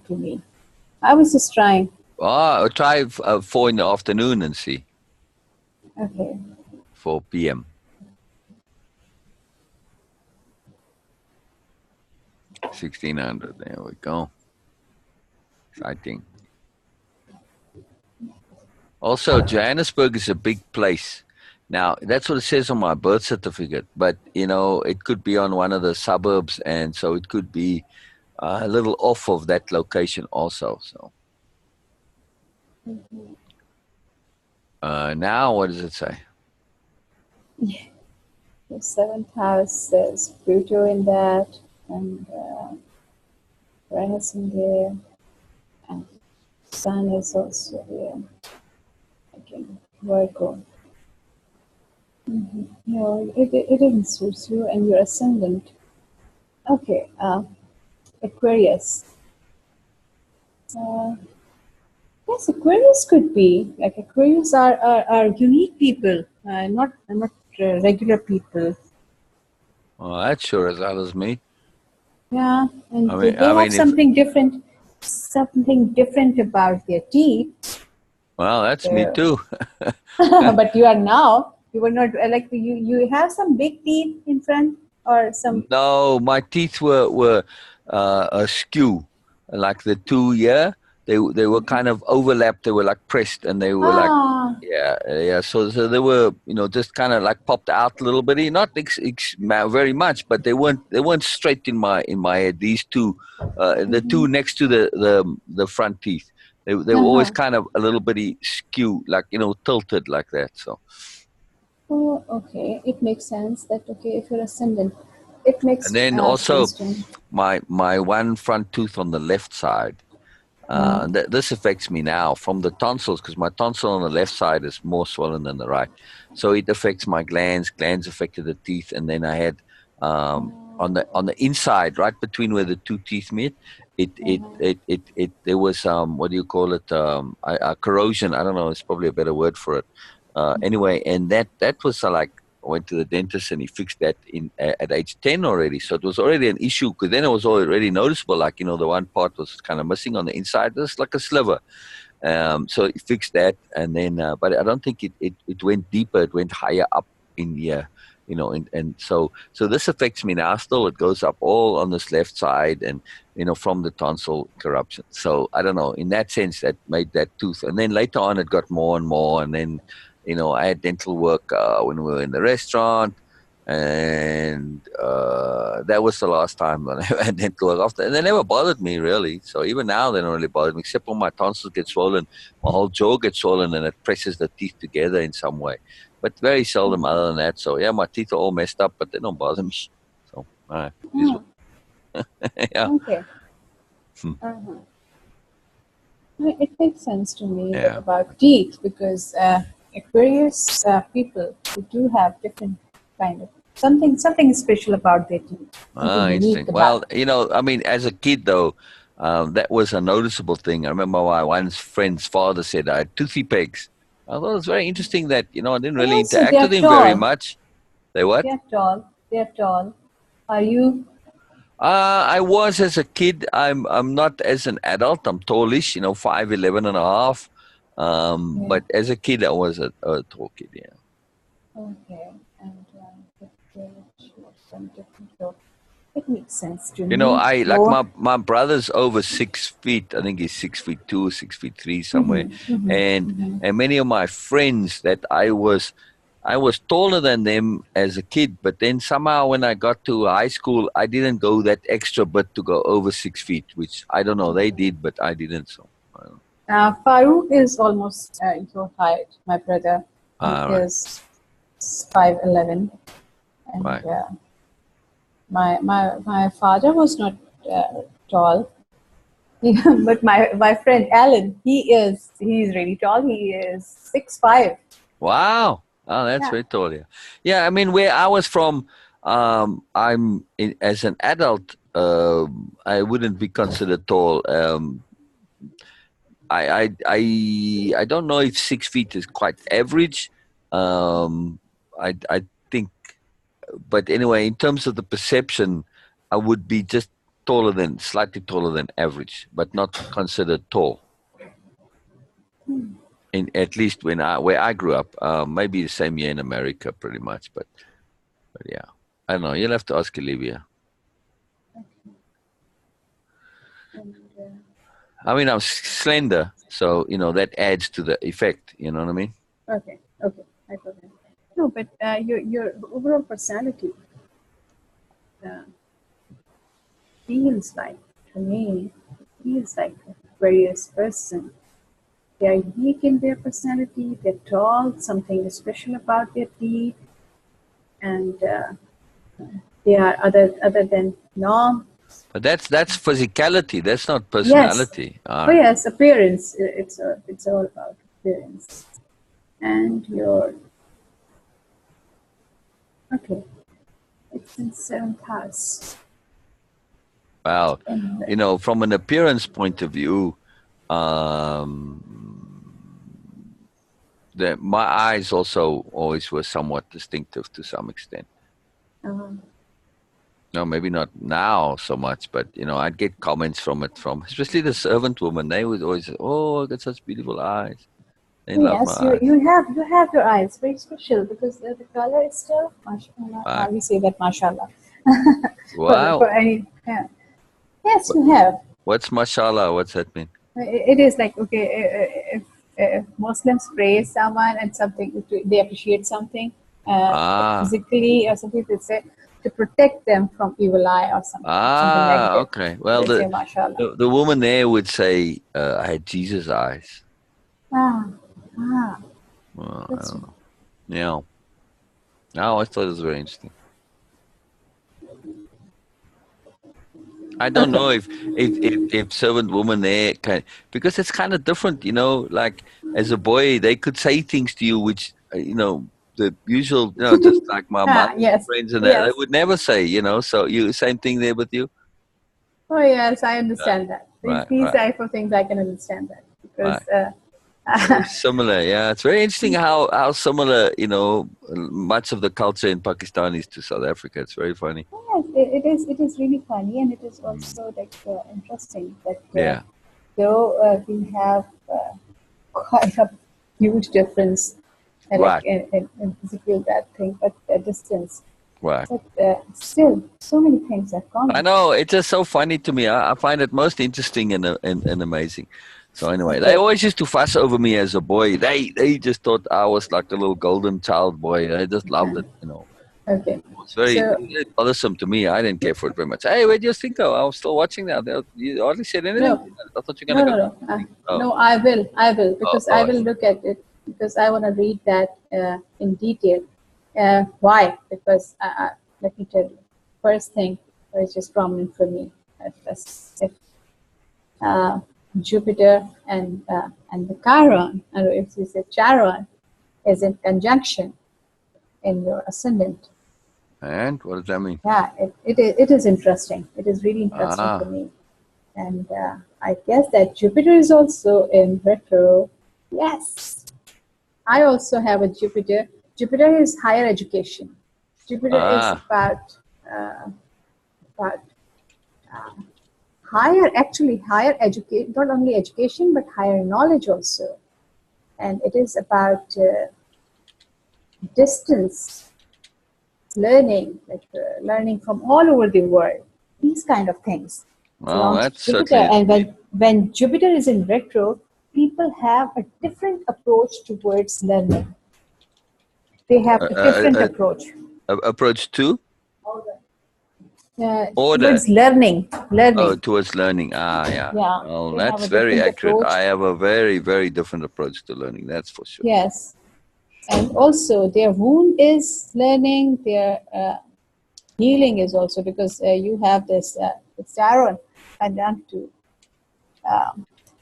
to me. I was just trying. I'll try 4 in the afternoon and see. Okay. 4 p.m. 1600. There we go. Exciting. Also, Johannesburg is a big place. Now, that's what it says on my birth certificate, but, it could be on one of the suburbs, and so it could be a little off of that location also. So now, what does it say? Yeah. The seventh house, there's Pluto in that, and Uranus in there, and Sun is also there. Again, Virgo. No, it didn't suit you, and your ascendant. Okay, Aquarius. Uh, yes, Aquarius could be. Like Aquarius are unique people, not regular people. Well, that sure as hell as me. Yeah, and I mean, they I have mean, if something different about their teeth. well, that's me too. But you are now. You were not like you. You have some big teeth in front, or some. No, my teeth were askew, like the two. Yeah, they were kind of overlapped. They were like pressed, and they were like, Ah. yeah. So they were, just kind of like popped out a little bit, not very much, but they weren't straight in my head. These two, the two next to the front teeth, they were always Uh-huh. kind of a little bitty skew, like tilted like that. So. Oh, okay. It makes sense that okay if you're ascendant, it makes And then also sense to me. my one front tooth on the left side. This affects me now from the tonsils, because my tonsil on the left side is more swollen than the right. So it affects my glands. Glands affected the teeth, and then I had on the inside, right between where the two teeth meet, there was what do you call it? Corrosion. I don't know. It's probably a better word for it. Anyway, and that was like, I went to the dentist and he fixed that at age 10 already. So it was already an issue, because then it was already noticeable. Like, the one part was kind of missing on the inside. There's like a sliver. So he fixed that. And then, but I don't think it went deeper. It went higher up in here, and so this affects me now still. It goes up all on this left side, and, from the tonsil corruption. So I don't know. In that sense, that made that tooth. And then later on, it got more and more. And then, I had dental work when we were in the restaurant, and that was the last time that I had dental work after. And they never bothered me really. So even now, they don't really bother me, except when my tonsils get swollen, my whole jaw gets swollen, and it presses the teeth together in some way. But very seldom other than that. So yeah, my teeth are all messed up, but they don't bother me. So Oh, yeah, okay. Uh-huh. It makes sense to me that yeah. about teeth because Aquarius people who do have different kind of something special about their teeth, something unique Interesting. about. Well, I mean, as a kid though, that was a noticeable thing. I remember my one friend's father said I had toothy pegs. I thought it was very interesting that, I didn't And really also, they interact are with him very tall. much. They what? They are tall. They are tall. Are you? I was as a kid. I'm not as an adult. I'm tallish, 5'11" and a half. Yeah. But as a kid, I was a tall kid. Yeah. Okay. And so it makes sense to me. I like Your my brother's over 6 feet. I think he's 6'2", 6'3" somewhere, mhm, mhm, and mhm. and many of my friends that I was taller than them as a kid, but then somehow when I got to high school, I didn't go that extra bit to go over 6 feet, which I don't know. They did, but I didn't. So, I don't know. Farouk is almost your height, my brother. He All right, is 5'11", and right. my father was not tall. But my friend Alan, he's really tall. He is 6'5". Wow. Oh, that's Yeah. very tall. Yeah. Yeah. I mean, where I was from, as an adult, I wouldn't be considered tall. I don't know if 6 feet is quite average. I think, but anyway, in terms of the perception, I would be just slightly taller than average, but not considered tall. In at least where I grew up, maybe the same year in America, pretty much. But yeah, I don't know. You'll have to ask Olivia. And, I mean, I'm slender, so that adds to the effect. You know what I mean? okay, okay, I got it. No, but your overall personality uh, feels like, to me, feels like a various person. They are unique in their personality. They're tall. Something is special about their teeth, and they are other than norm. But that's physicality. That's not Yes. personality. All Oh right. yes, appearance. It's all about appearance. And your okay, it's in seventh house. Well, And from an appearance point of view, um, my eyes also always were somewhat distinctive to some extent. um, No, maybe not now so much, but I'd get comments from especially the servant woman. They would always say, "Oh, I got such beautiful eyes." They love my yes, you eyes. you have your eyes very special because the color is still mashallah. Right. We say that mashallah for Wow. any yeah. Yes, What- you have. What's mashallah? What's that mean? It is like okay, if Muslims praise someone and something they appreciate something Ah, physically or something they say to protect them from evil eye or something negative. okay. Well, They the say mashallah. the, the woman there would say, "I had Jesus' eyes." Ah, ah, Well, I that's don't know. Yeah. No, I thought it was very interesting. I don't okay. know if servant woman there can, because it's kind of different, like as a boy they could say things to you which the usual, just like my Ah, mother's yes, friends and that they yes. would never say, so you same thing there with you. Oh, yes, I Right, understand that. These right, these right. type of things I can understand that Right. because Very similar, yeah. It's very interesting how similar, much of the culture in Pakistan is to South Africa. It's very funny. yes, it is really funny and it is Mm. also like interesting that Yeah, though we have quite a huge difference like right, in physical that thing, but distance, right. but still so many things are I common. know, it's just so funny to me. I find it most interesting and amazing. So anyway, they Okay, always used to fuss over me as a boy. They just thought I was like a little golden child boy. They just loved it. okay. It's very, So very bothersome to me. I didn't care for it very much. Hey, where'd you think go? I was still watching that. You hardly said anything. no, I thought you were no, gonna no, go. no. Oh, No, I will, oh, because I oh. will look at it because I want to read that in detail. Why? Because let me tell you. First thing, which is prominent for me, if uh, Jupiter and the Chiron, or if you say Charon, is in conjunction in your ascendant. And what does that mean? Yeah, it is interesting. It is really interesting for Ah, me. And I guess that Jupiter is also in retro. Yes, I also have a Jupiter. Jupiter is higher education. Jupiter is ah, about higher education, not only education, but higher knowledge also. And it is about distance learning, like learning from all over the world. These kind of things Well, belongs to that's Jupiter. certainly. And when Jupiter is in retro, people have a different approach towards learning. They have a different approach Approach to order. towards learning. Oh, Learning. towards learning. Ah, yeah. Yeah, Well, they have that's a very different accurate. approach. I have a very, very different approach to learning. That's for sure. Yes, and also their wound is learning. Their healing is also because you have this Saturn and down to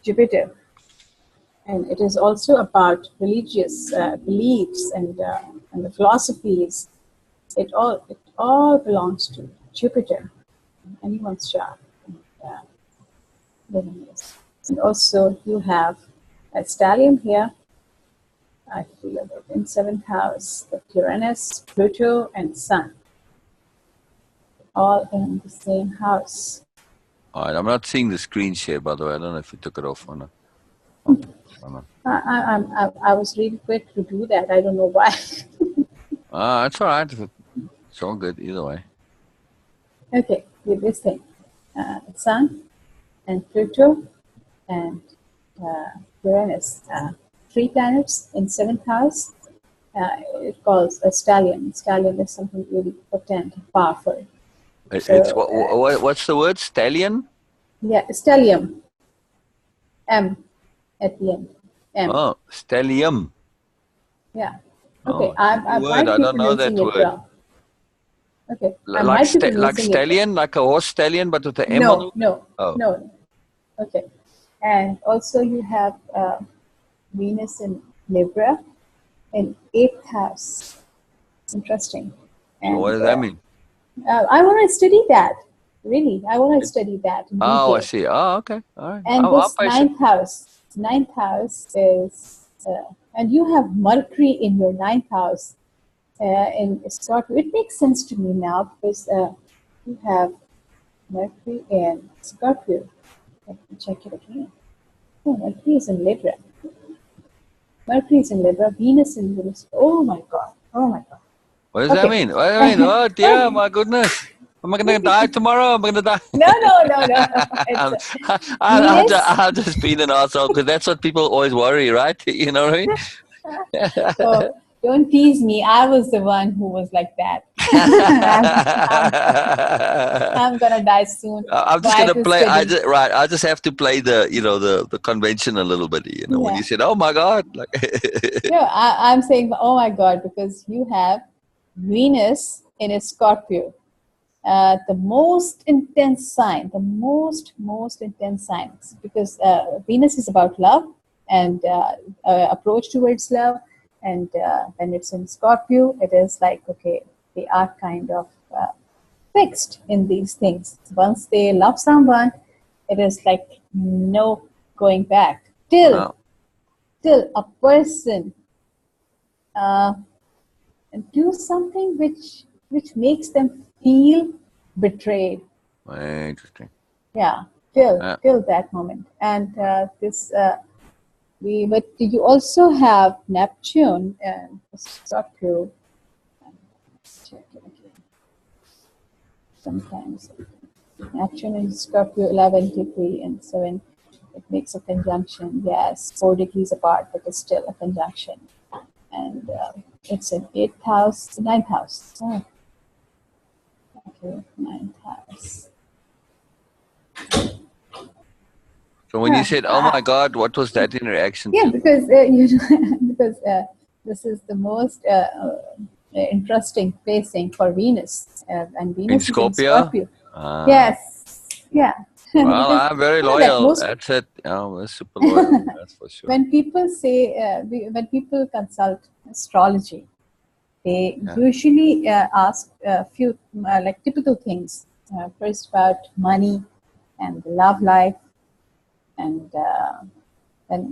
Jupiter, and it is also about religious beliefs and the philosophies. It all belongs to Jupiter, anyone's chart. Uh, living is. And also you have a stellium here. I feel it in seventh house, the Uranus, Pluto, and Sun, all in the same house. All right. I'm not seeing the screen share, by the way. I don't know if you took it off or not. Okay. I was really quick to do that. I don't know why. It's all right. It's all good either way. Okay, with this thing, Sun and Pluto and Uranus, three planets in seventh house. It calls a stallion. Stallion is something really potent, powerful. It's So, what's the word? Stallion? yeah, stellium, M at the end. M. Oh, stellium. Yeah. Okay. Oh, it's a new I word. might I be don't know that pronouncing it word. wrong. Okay. I Like might be like pronouncing it wrong. stallion, like a horse stallion, but with the M on No, it. no, Oh, no. Okay. And also you have Venus in Libra in eighth house. Interesting. so what And does that mean? I want to study that. Really, I want to study that in Oh, I detail. see. Oh, okay. All right. And I'll this patient. ninth house is, and you have Mercury in your ninth house in Scorpio. It makes sense to me now because you have Mercury in Scorpio. Let me check it again. Oh, Mercury is in Libra. Mercury is in Libra. Venus in Libra. Oh my God. Oh my God. What does that Okay. mean? What does that mean? Oh dear, my goodness. Am I going to die tomorrow? Am I going to die? No, no, no, no. It's Venus. I've just been an asshole because that's what people always worry, right? You know what I mean? Oh, don't tease me. I was the one who was like that. I'm, I'm gonna die soon. I'm just Why gonna to play. study? I just have to play the convention a little bit. When Yeah. you said, "Oh my God," like No, I'm saying, oh my God, because you have Venus in a Scorpio. The most intense sign, the most intense signs, because Venus is about love and approach towards love, and when it's in Scorpio, it is like, okay, they are kind of fixed in these things. Once they love someone, it is like no going back till wow, a person uh, do something which makes them feel betrayed. interesting. Yeah, Yeah. till that moment. And this but you also have Neptune and Scorpio. Check it again. Sometimes Neptune and Scorpio 11 degree and 7. It makes a conjunction. Yes, 4 degrees apart, but it's still a conjunction. And it's in eighth house, ninth house. Oh, okay, ninth house. So when you said, "Oh my God," what was that in reaction Yeah, to? because because this is the most interesting placing for Venus, and In Venus is in Scorpio? Scorpio. Yes, yeah, Well, because I'm very you know that loyal. most That's it. We're super loyal. That's for sure. when people say when people consult astrology, they Yeah. usually ask a few like typical things. First about money and the love life and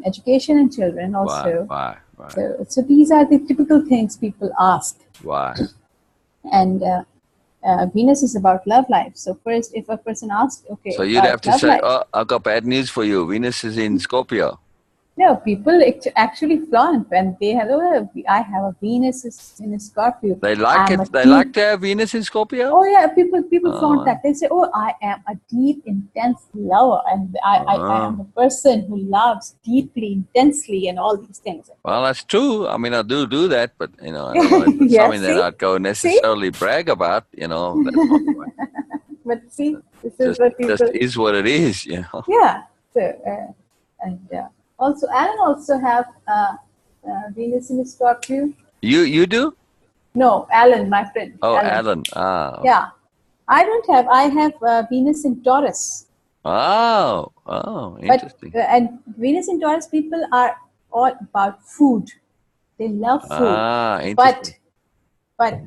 education and children Why? also. Why? Why? So these are the typical things people ask, Why? and Venus is about love life. So first, if a person asks, okay, So you'd have about to love say, life, "Oh, I've got bad news for you. Venus is in Scorpio." no, people actually flaunt when they have, oh, I have a Venus is in a Scorpio. They like I'm it. a They like deep, to have Venus in Scorpio. oh yeah, people flaunt Oh, that. They say, oh, I am a deep, intense lover, and I am oh. the person who loves deeply, intensely, and all these things. Well, that's true. I mean, I do that, but I don't know if it's Yeah, something that I'd go see, necessarily brag about. That's not quite. but see, this is Just what just people, is what it is. yeah. So, and also, Alan also have Venus in Scorpio. You do? No, Alan, my friend, Oh, Alan. Alan. Okay. Yeah, I don't have. I have Venus in Taurus. Oh, But interesting. and Venus in Taurus people are all about food. They love food. But Interesting. but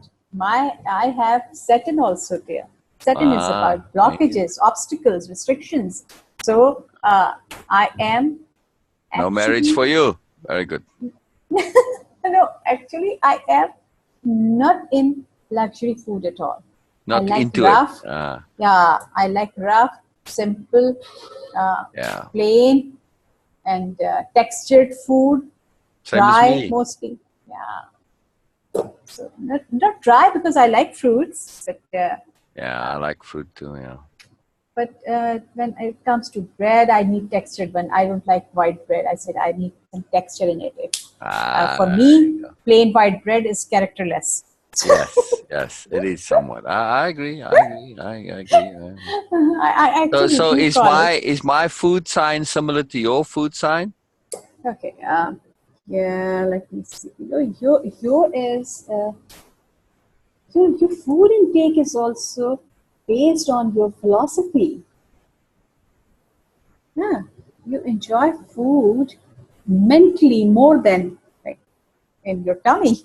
I have Saturn also there. Saturn is about Interesting. blockages, obstacles, restrictions. So I am No marriage actually for you. Very good. no, actually I am not in luxury food at all. I Not like into it. rough. Yeah, I like rough, simple, uh, Yeah. plain, and textured food, Same as dry me. mostly. Yeah, so not dry because I like fruits, but Yeah, I like fruit too. Yeah. when it comes to bread, I need textured one. I don't like white bread. I said I need some texture in it. For Ah, me, plain white bread is characterless. yes, it is somewhat. I agree. I agree. I agree. I actually So do is call it. my food sign similar to your food sign? Okay. Yeah. Let me see. Your is your food intake is also based on your philosophy. Yeah. You enjoy food mentally more than like in your tummy.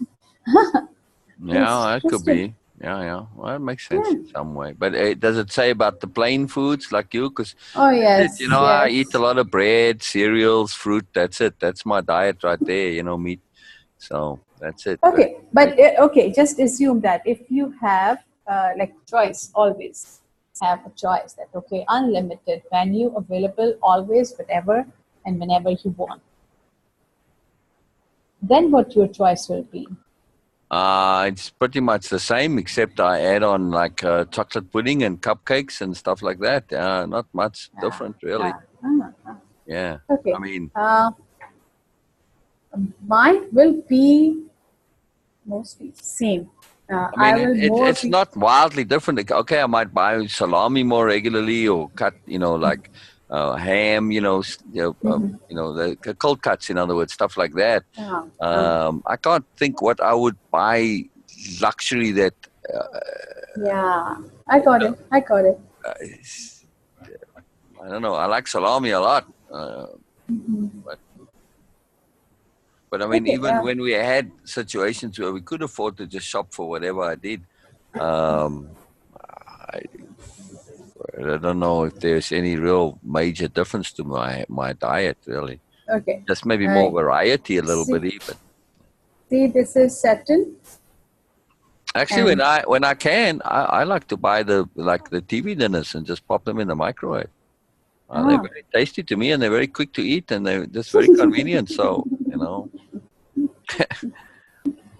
It's Yeah, that could interesting. be. Yeah. Well, that makes sense Yeah. in some way. But does it say about the plain foods like you? Because Oh that's it. yes, I eat a yes. lot of bread, cereals, fruit. That's it. That's my diet right there. Meat. So that's it. Very, Okay, very but good. okay, just assume that if you have like choice, always have a choice that okay, unlimited menu available always, whatever and whenever you want. Then what your choice will be? It's pretty much the same, except I add on like chocolate pudding and cupcakes and stuff like that. Not much Ah, different, really. ah, ah, ah. Yeah. I Okay, mean, mine will be mostly same. I will more it's be. not wildly different. Like, okay, I might buy salami more regularly or cut, like ham, Mhm. the cold cuts, in other words, stuff like that. Ah, ah. I can't think what I would buy luxury that uh, Yeah, I got it. I got it. is- I don't know. I like salami a lot, but I mean, Okay. even when we had situations where we could afford to just shop for whatever I did, um, I, I don't know if there's any real major difference to my diet, really. Okay. Just maybe more Uh, variety a little see, bit, but see, this is Saturn, actually, and when I can, I like to buy the TV dinners and just pop them in the microwave. They're ah, very tasty to me, and they're very quick to eat, and they're just very convenient. So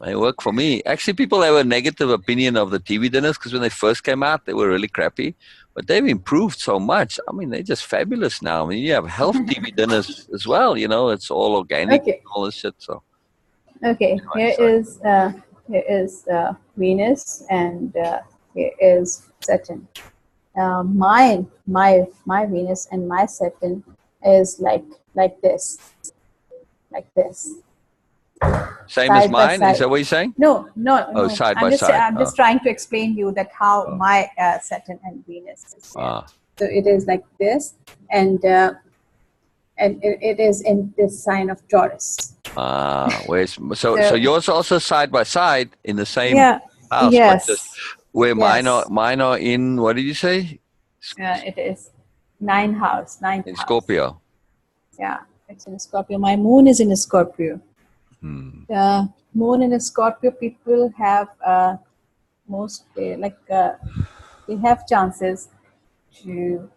they work for me. Actually, people have a negative opinion of the TV dinners because when they first came out, they were really crappy. But they've improved so much. I mean, they're just fabulous now. I mean, you have health TV dinners as well. It's all organic and okay, all this shit. So okay. anyway, sorry. Here is Venus, and here is Saturn. My Venus and my Saturn is like this, like this, Same as side by mine. Is side. that what you're saying? No, no, Oh, no. side by side. I'm just trying to explain you that how Oh, my Saturn and Venus is there. ah, So it is like this, and it is in this sign of Taurus. where's so So yours also side by side in the same yeah, house, but just yes, where yes. mine are in, what did you say? It is ninth In house. Scorpio. Yeah, it's in Scorpio. My moon is in a Scorpio. Hmm. The moon in a Scorpio people have. most like they have chances to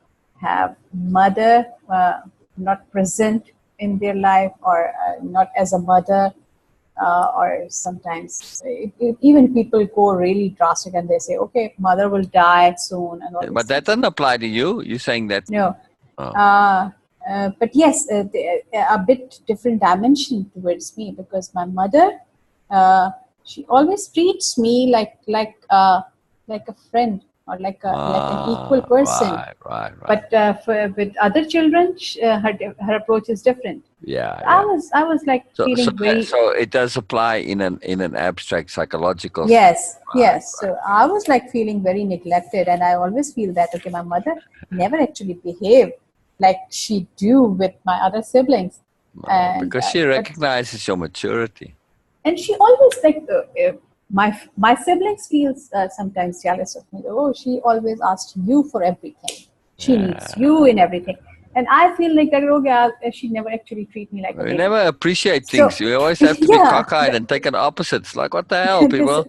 have mother not present in their life, or not as a mother, or sometimes even people go really drastic and they say, okay, mother will die soon and all these But that things. doesn't apply to you. You're saying that. No, Oh. but yes, a bit different dimension towards me, because my mother, uh, she always treats me like a friend, or like an equal person. Right. But with other children, her approach is different. Yeah, I yeah. was I was like So, so, feeling very. so it does apply in an abstract psychological sense. Yes, Right, yes. So I was like feeling very neglected, and I always feel that, okay, my mother never actually behaved like she do with my other siblings, right. and Because she but recognizes your maturity. and she always like my siblings feels sometimes jealous of me. Oh, she always asks you for everything. She needs Yeah. you in everything, and I feel like that. Oh, girl, she never actually treat me like a We lady. never appreciate So things. We always have to be yeah, cockeyed and take an opposites. Like, what the hell, this people?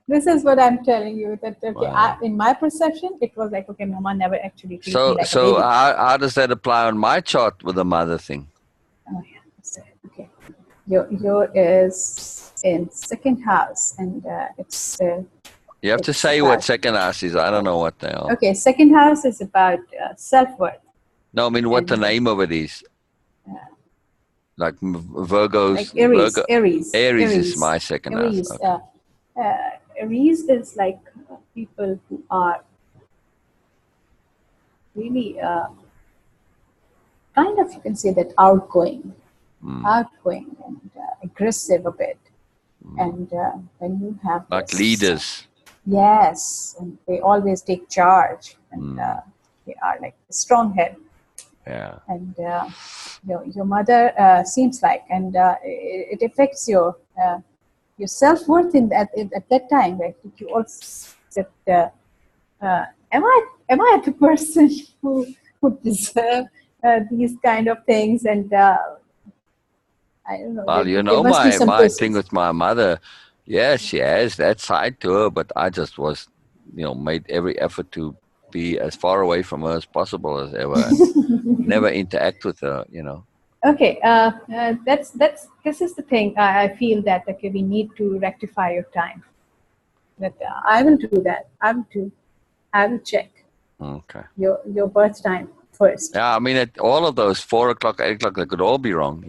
this is what I'm telling you. That okay, Wow. in my perception, it was like, okay, mama never actually treat me So, like a so lady. how does that apply on my chart with the mother thing? Oh yeah, so, okay. Your is in second house, and You have to it's say what about. second house is. I don't know what they are. Okay, second house is about self worth, No, I mean what the and name of it is. Like like Virgo's Aries, Virgo. Aries, Aries is Aries, my second house. Aries. Okay. Aries is like people who are really kind of, you can say that, Mm, outgoing and aggressive a bit. mm. And when you have Like this, leaders. yes, and they always take charge, and Mm, they are like a strong head. yeah. And your mother seems like, and it affects your self worth at that time. Right? You also that am I the person who deserve these kind of things? And I don't know. Well, you There know must be some my thing questions. with my mother. Yes, she has that side to her, but I just was, made every effort to be as far away from her as possible as ever, and never interact with her. Okay, that's this is the thing. I feel that, okay, we need to rectify your time. That I will do that. I will do. I will check Okay. your birth time first. Yeah, I mean, all of those 4 o'clock, 8 o'clock, they could all be wrong.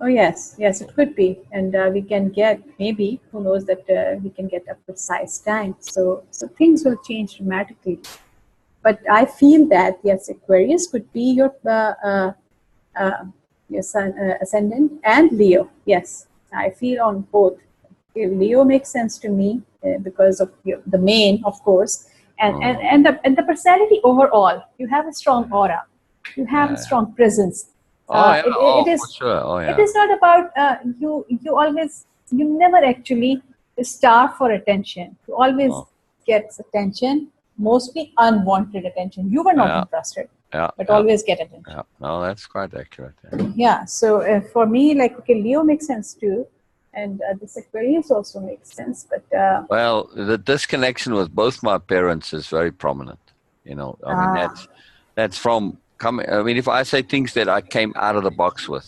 Oh yes, yes, it could be, and we can get, maybe, who knows, that we can get a precise time. So things will change dramatically. But I feel that yes, Aquarius could be uh, your sun ascendant, and Leo. Yes, I feel on both. Leo makes sense to me because of the main, of course, and and Oh, and the and the personality overall. You have a strong aura. You have a yeah. strong presence. Oh, yeah. It Oh, for is. sure. Oh, It yeah. is not about you. You never actually starve for attention. You always Oh, get attention, mostly unwanted attention. You were not yeah. interested, Yeah. but Yeah. always get attention. Yeah. No, that's quite accurate. Yeah. Yeah. So for me, like, okay, Leo makes sense too, and this Aquarius also makes sense. But Well, the disconnection with both my parents is very prominent. I mean, ah, that's from coming. I mean, if I say things that I came out of the box with,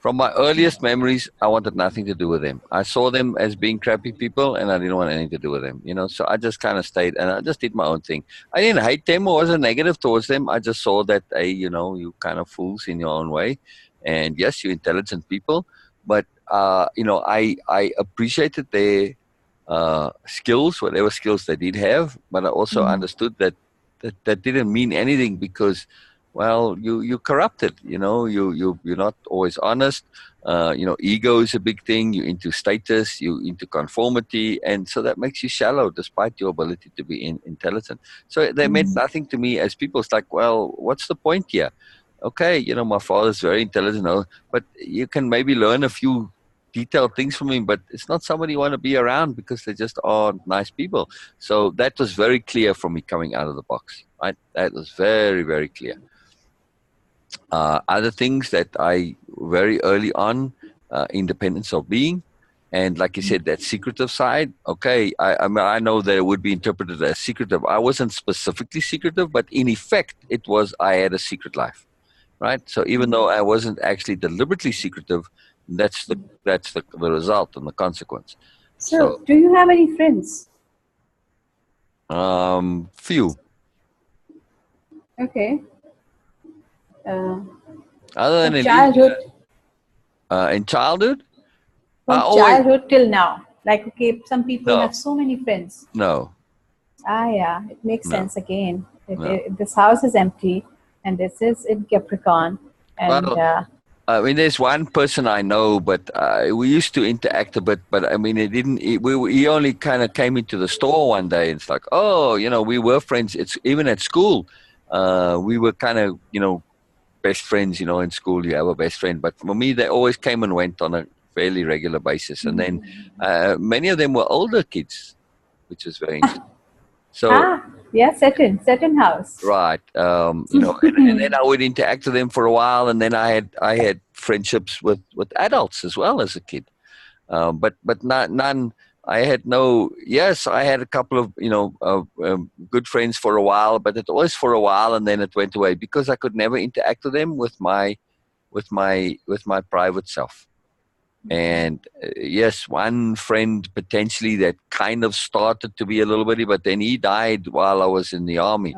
from my earliest memories, I wanted nothing to do with them. I saw them as being crappy people, and I didn't want anything to do with them. So I just kind of stayed, and I just did my own thing. I didn't hate them or wasn't negative towards them. I just saw that, hey, you kind of fools in your own way, and yes, you're intelligent people, but I appreciated their skills, whatever skills they did have, but I also mm, understood that didn't mean anything because, well, you corrupted. You're not always honest. Ego is a big thing. You're into status. You into conformity, and so that makes you shallow, despite your ability to be intelligent. So they meant mm, nothing to me as people. It's like, well, what's the point here? Okay, my father's very intelligent, but you can maybe learn a few detailed things from him, but it's not somebody you want to be around because they just aren't nice people. So that was very clear for me coming out of the box. Right, that was very, very clear. Other things that I very early on, independence of being. And like you said, that secretive side, okay, I mean, I know that it would be interpreted as secretive. I wasn't specifically secretive, but in effect, it was I had a secret life, right? So even though I wasn't actually deliberately secretive, that's the result and the consequence. So, So, do you have any friends? few. Okay. Uh, Other than from Olivia, childhood, in childhood, I from always childhood till now. Like, okay, some people no, have so many friends. no, Ah, yeah, it makes no, sense again. no. If this house is empty, and this is in Capricorn, and Well, I mean, there's one person I know, but we used to interact a bit. But I mean, it didn't. He only kind of came into the store one day, and it's like, oh, we were friends. It's even at school, we were kind of, best friends. In school, you have a best friend. But for me, they always came and went on a fairly regular basis, and then many of them were older kids, which was very interesting. So yeah, certain house. right, and then I would interact with them for a while, and then I had friendships with adults as well as a kid, but not none. I had no. Yes, I had a couple of good friends for a while, but it was for a while, and then it went away because I could never interact with them with my private self. And yes, one friend potentially that kind of started to be a little bitty, but then he died while I was in the army.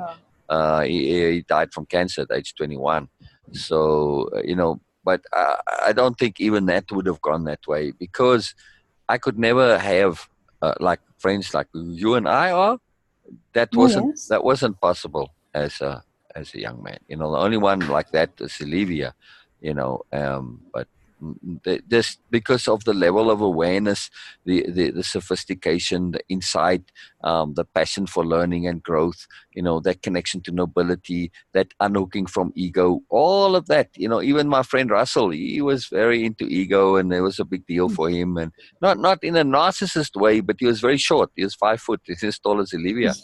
Oh. He died from cancer at age 21. So, but I don't think even that would have gone that way because I could never have like friends like you and I are. That Oh, wasn't yes. that wasn't possible as a young man. The only one like that is Olivia. But just because of the level of awareness, the sophistication, the insight, the passion for learning and growth, that connection to nobility, that unhooking from ego, all of that. Even my friend Russell, he was very into ego, and it was a big deal for him, and not in a narcissist way, but he was very short. He was 5 foot. He's as tall as Olivia.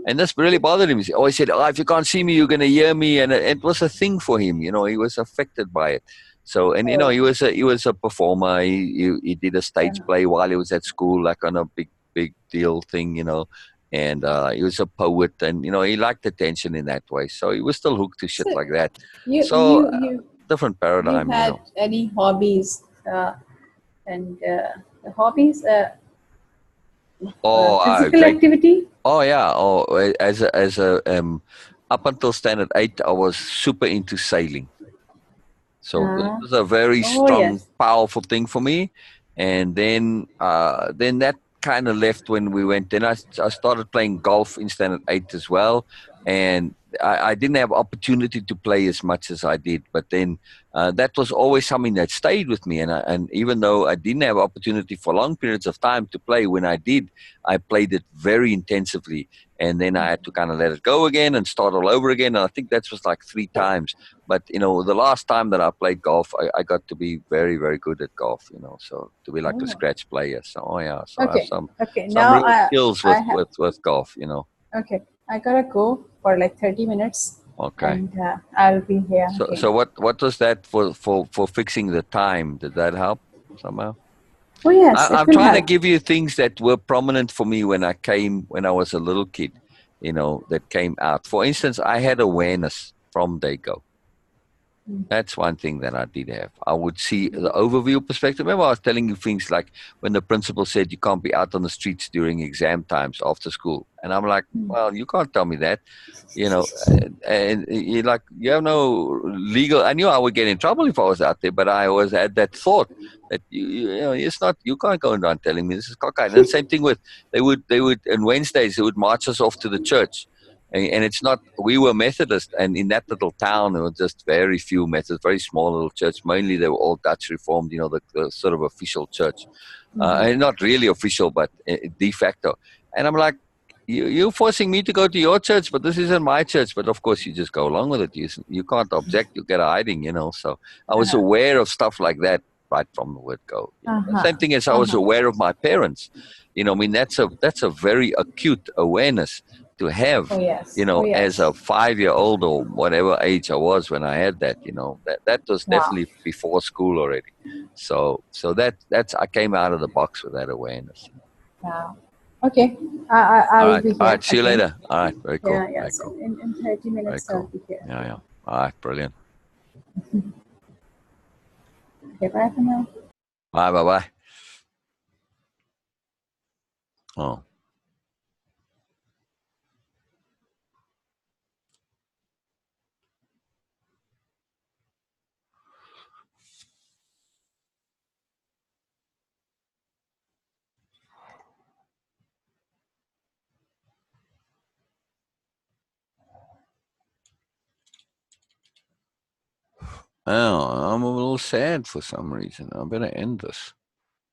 And this really bothered him. He always said, "Oh, if you can't see me, you're going to hear me," and it was a thing for him. He was affected by it. So, and Oh, he was a performer. He did a yeah. stage play while he was at school, like on a big deal thing. And he was a poet, and he liked attention in that way. So he was still hooked to shit So like that. you So you you different you paradigm. had any hobbies and the hobbies Oh, physical like activity? oh yeah. Oh, as a up until standard 8, I was super into sailing. So this Uh, was a very oh strong, yes. powerful thing for me. And then that kind of left when we went. Then I started playing golf in standard 8 as well. And I didn't have opportunity to play as much as I did. But then that was always something that stayed with me. And even though I didn't have opportunity for long periods of time to play, when I did, I played it very intensively. And then I had to kind of let it go again and start all over again. And I think that was like 3 times. But the last time that I played golf, I got to be very, very good at golf. So to be like a Oh. scratch player. So yeah, so I have Okay. some Okay. some Now real skills I with have. with with golf. Okay. I gotta go for like 30 minutes, Okay. and I'll be here So again. what was that for fixing the time? Did that help somehow? Oh yes, it I'm will trying to help. give you things that were prominent for me when I was a little kid. That came out. For instance, I had awareness from day go. That's one thing that I did have. I would see the overview perspective. Remember, I was telling you things like when the principal said you can't be out on the streets during exam times after school. And I'm like, well, you can't tell me that. And you're like, you have no legal. I knew I would get in trouble if I was out there, but I always had that thought that it's not. You can't go around telling me this is cockeyed. And same thing with they would on Wednesdays they would march us off to the church. And it's not, we were Methodist, and in that little town, there were just very few Methodists, very small little church. Mainly they were all Dutch Reformed, the sort of official church. And not really official, but de facto. And I'm like, you're forcing me to go to your church, but this isn't my church. But of course, you just go along with it. You can't object. You get a hiding. So I was Uh-huh. aware of stuff like that right from the word go. The Uh-huh. same thing as I was Uh-huh. aware of my parents. I mean, that's a very acute awareness. to have. Oh yes. Oh As a yes. 5-year-old or whatever age I was when I had that, that was Wow. definitely before school already. So that's I came out of the box with that awareness. Wow. Okay. I All will right, be all here right. See you again. later. All right, very cool, Yeah. very Yes. cool, In 30 very minutes I'll cool. be here. Yeah, Yeah. yeah. All right, brilliant. Okay. Bye for now. Bye, bye, bye. Oh. Oh, I'm a little sad for some reason. I better end this.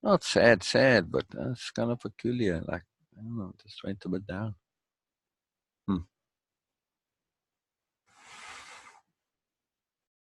Not sad, sad, but it's kind of peculiar. Like, I don't know, just went a bit down. Hmm.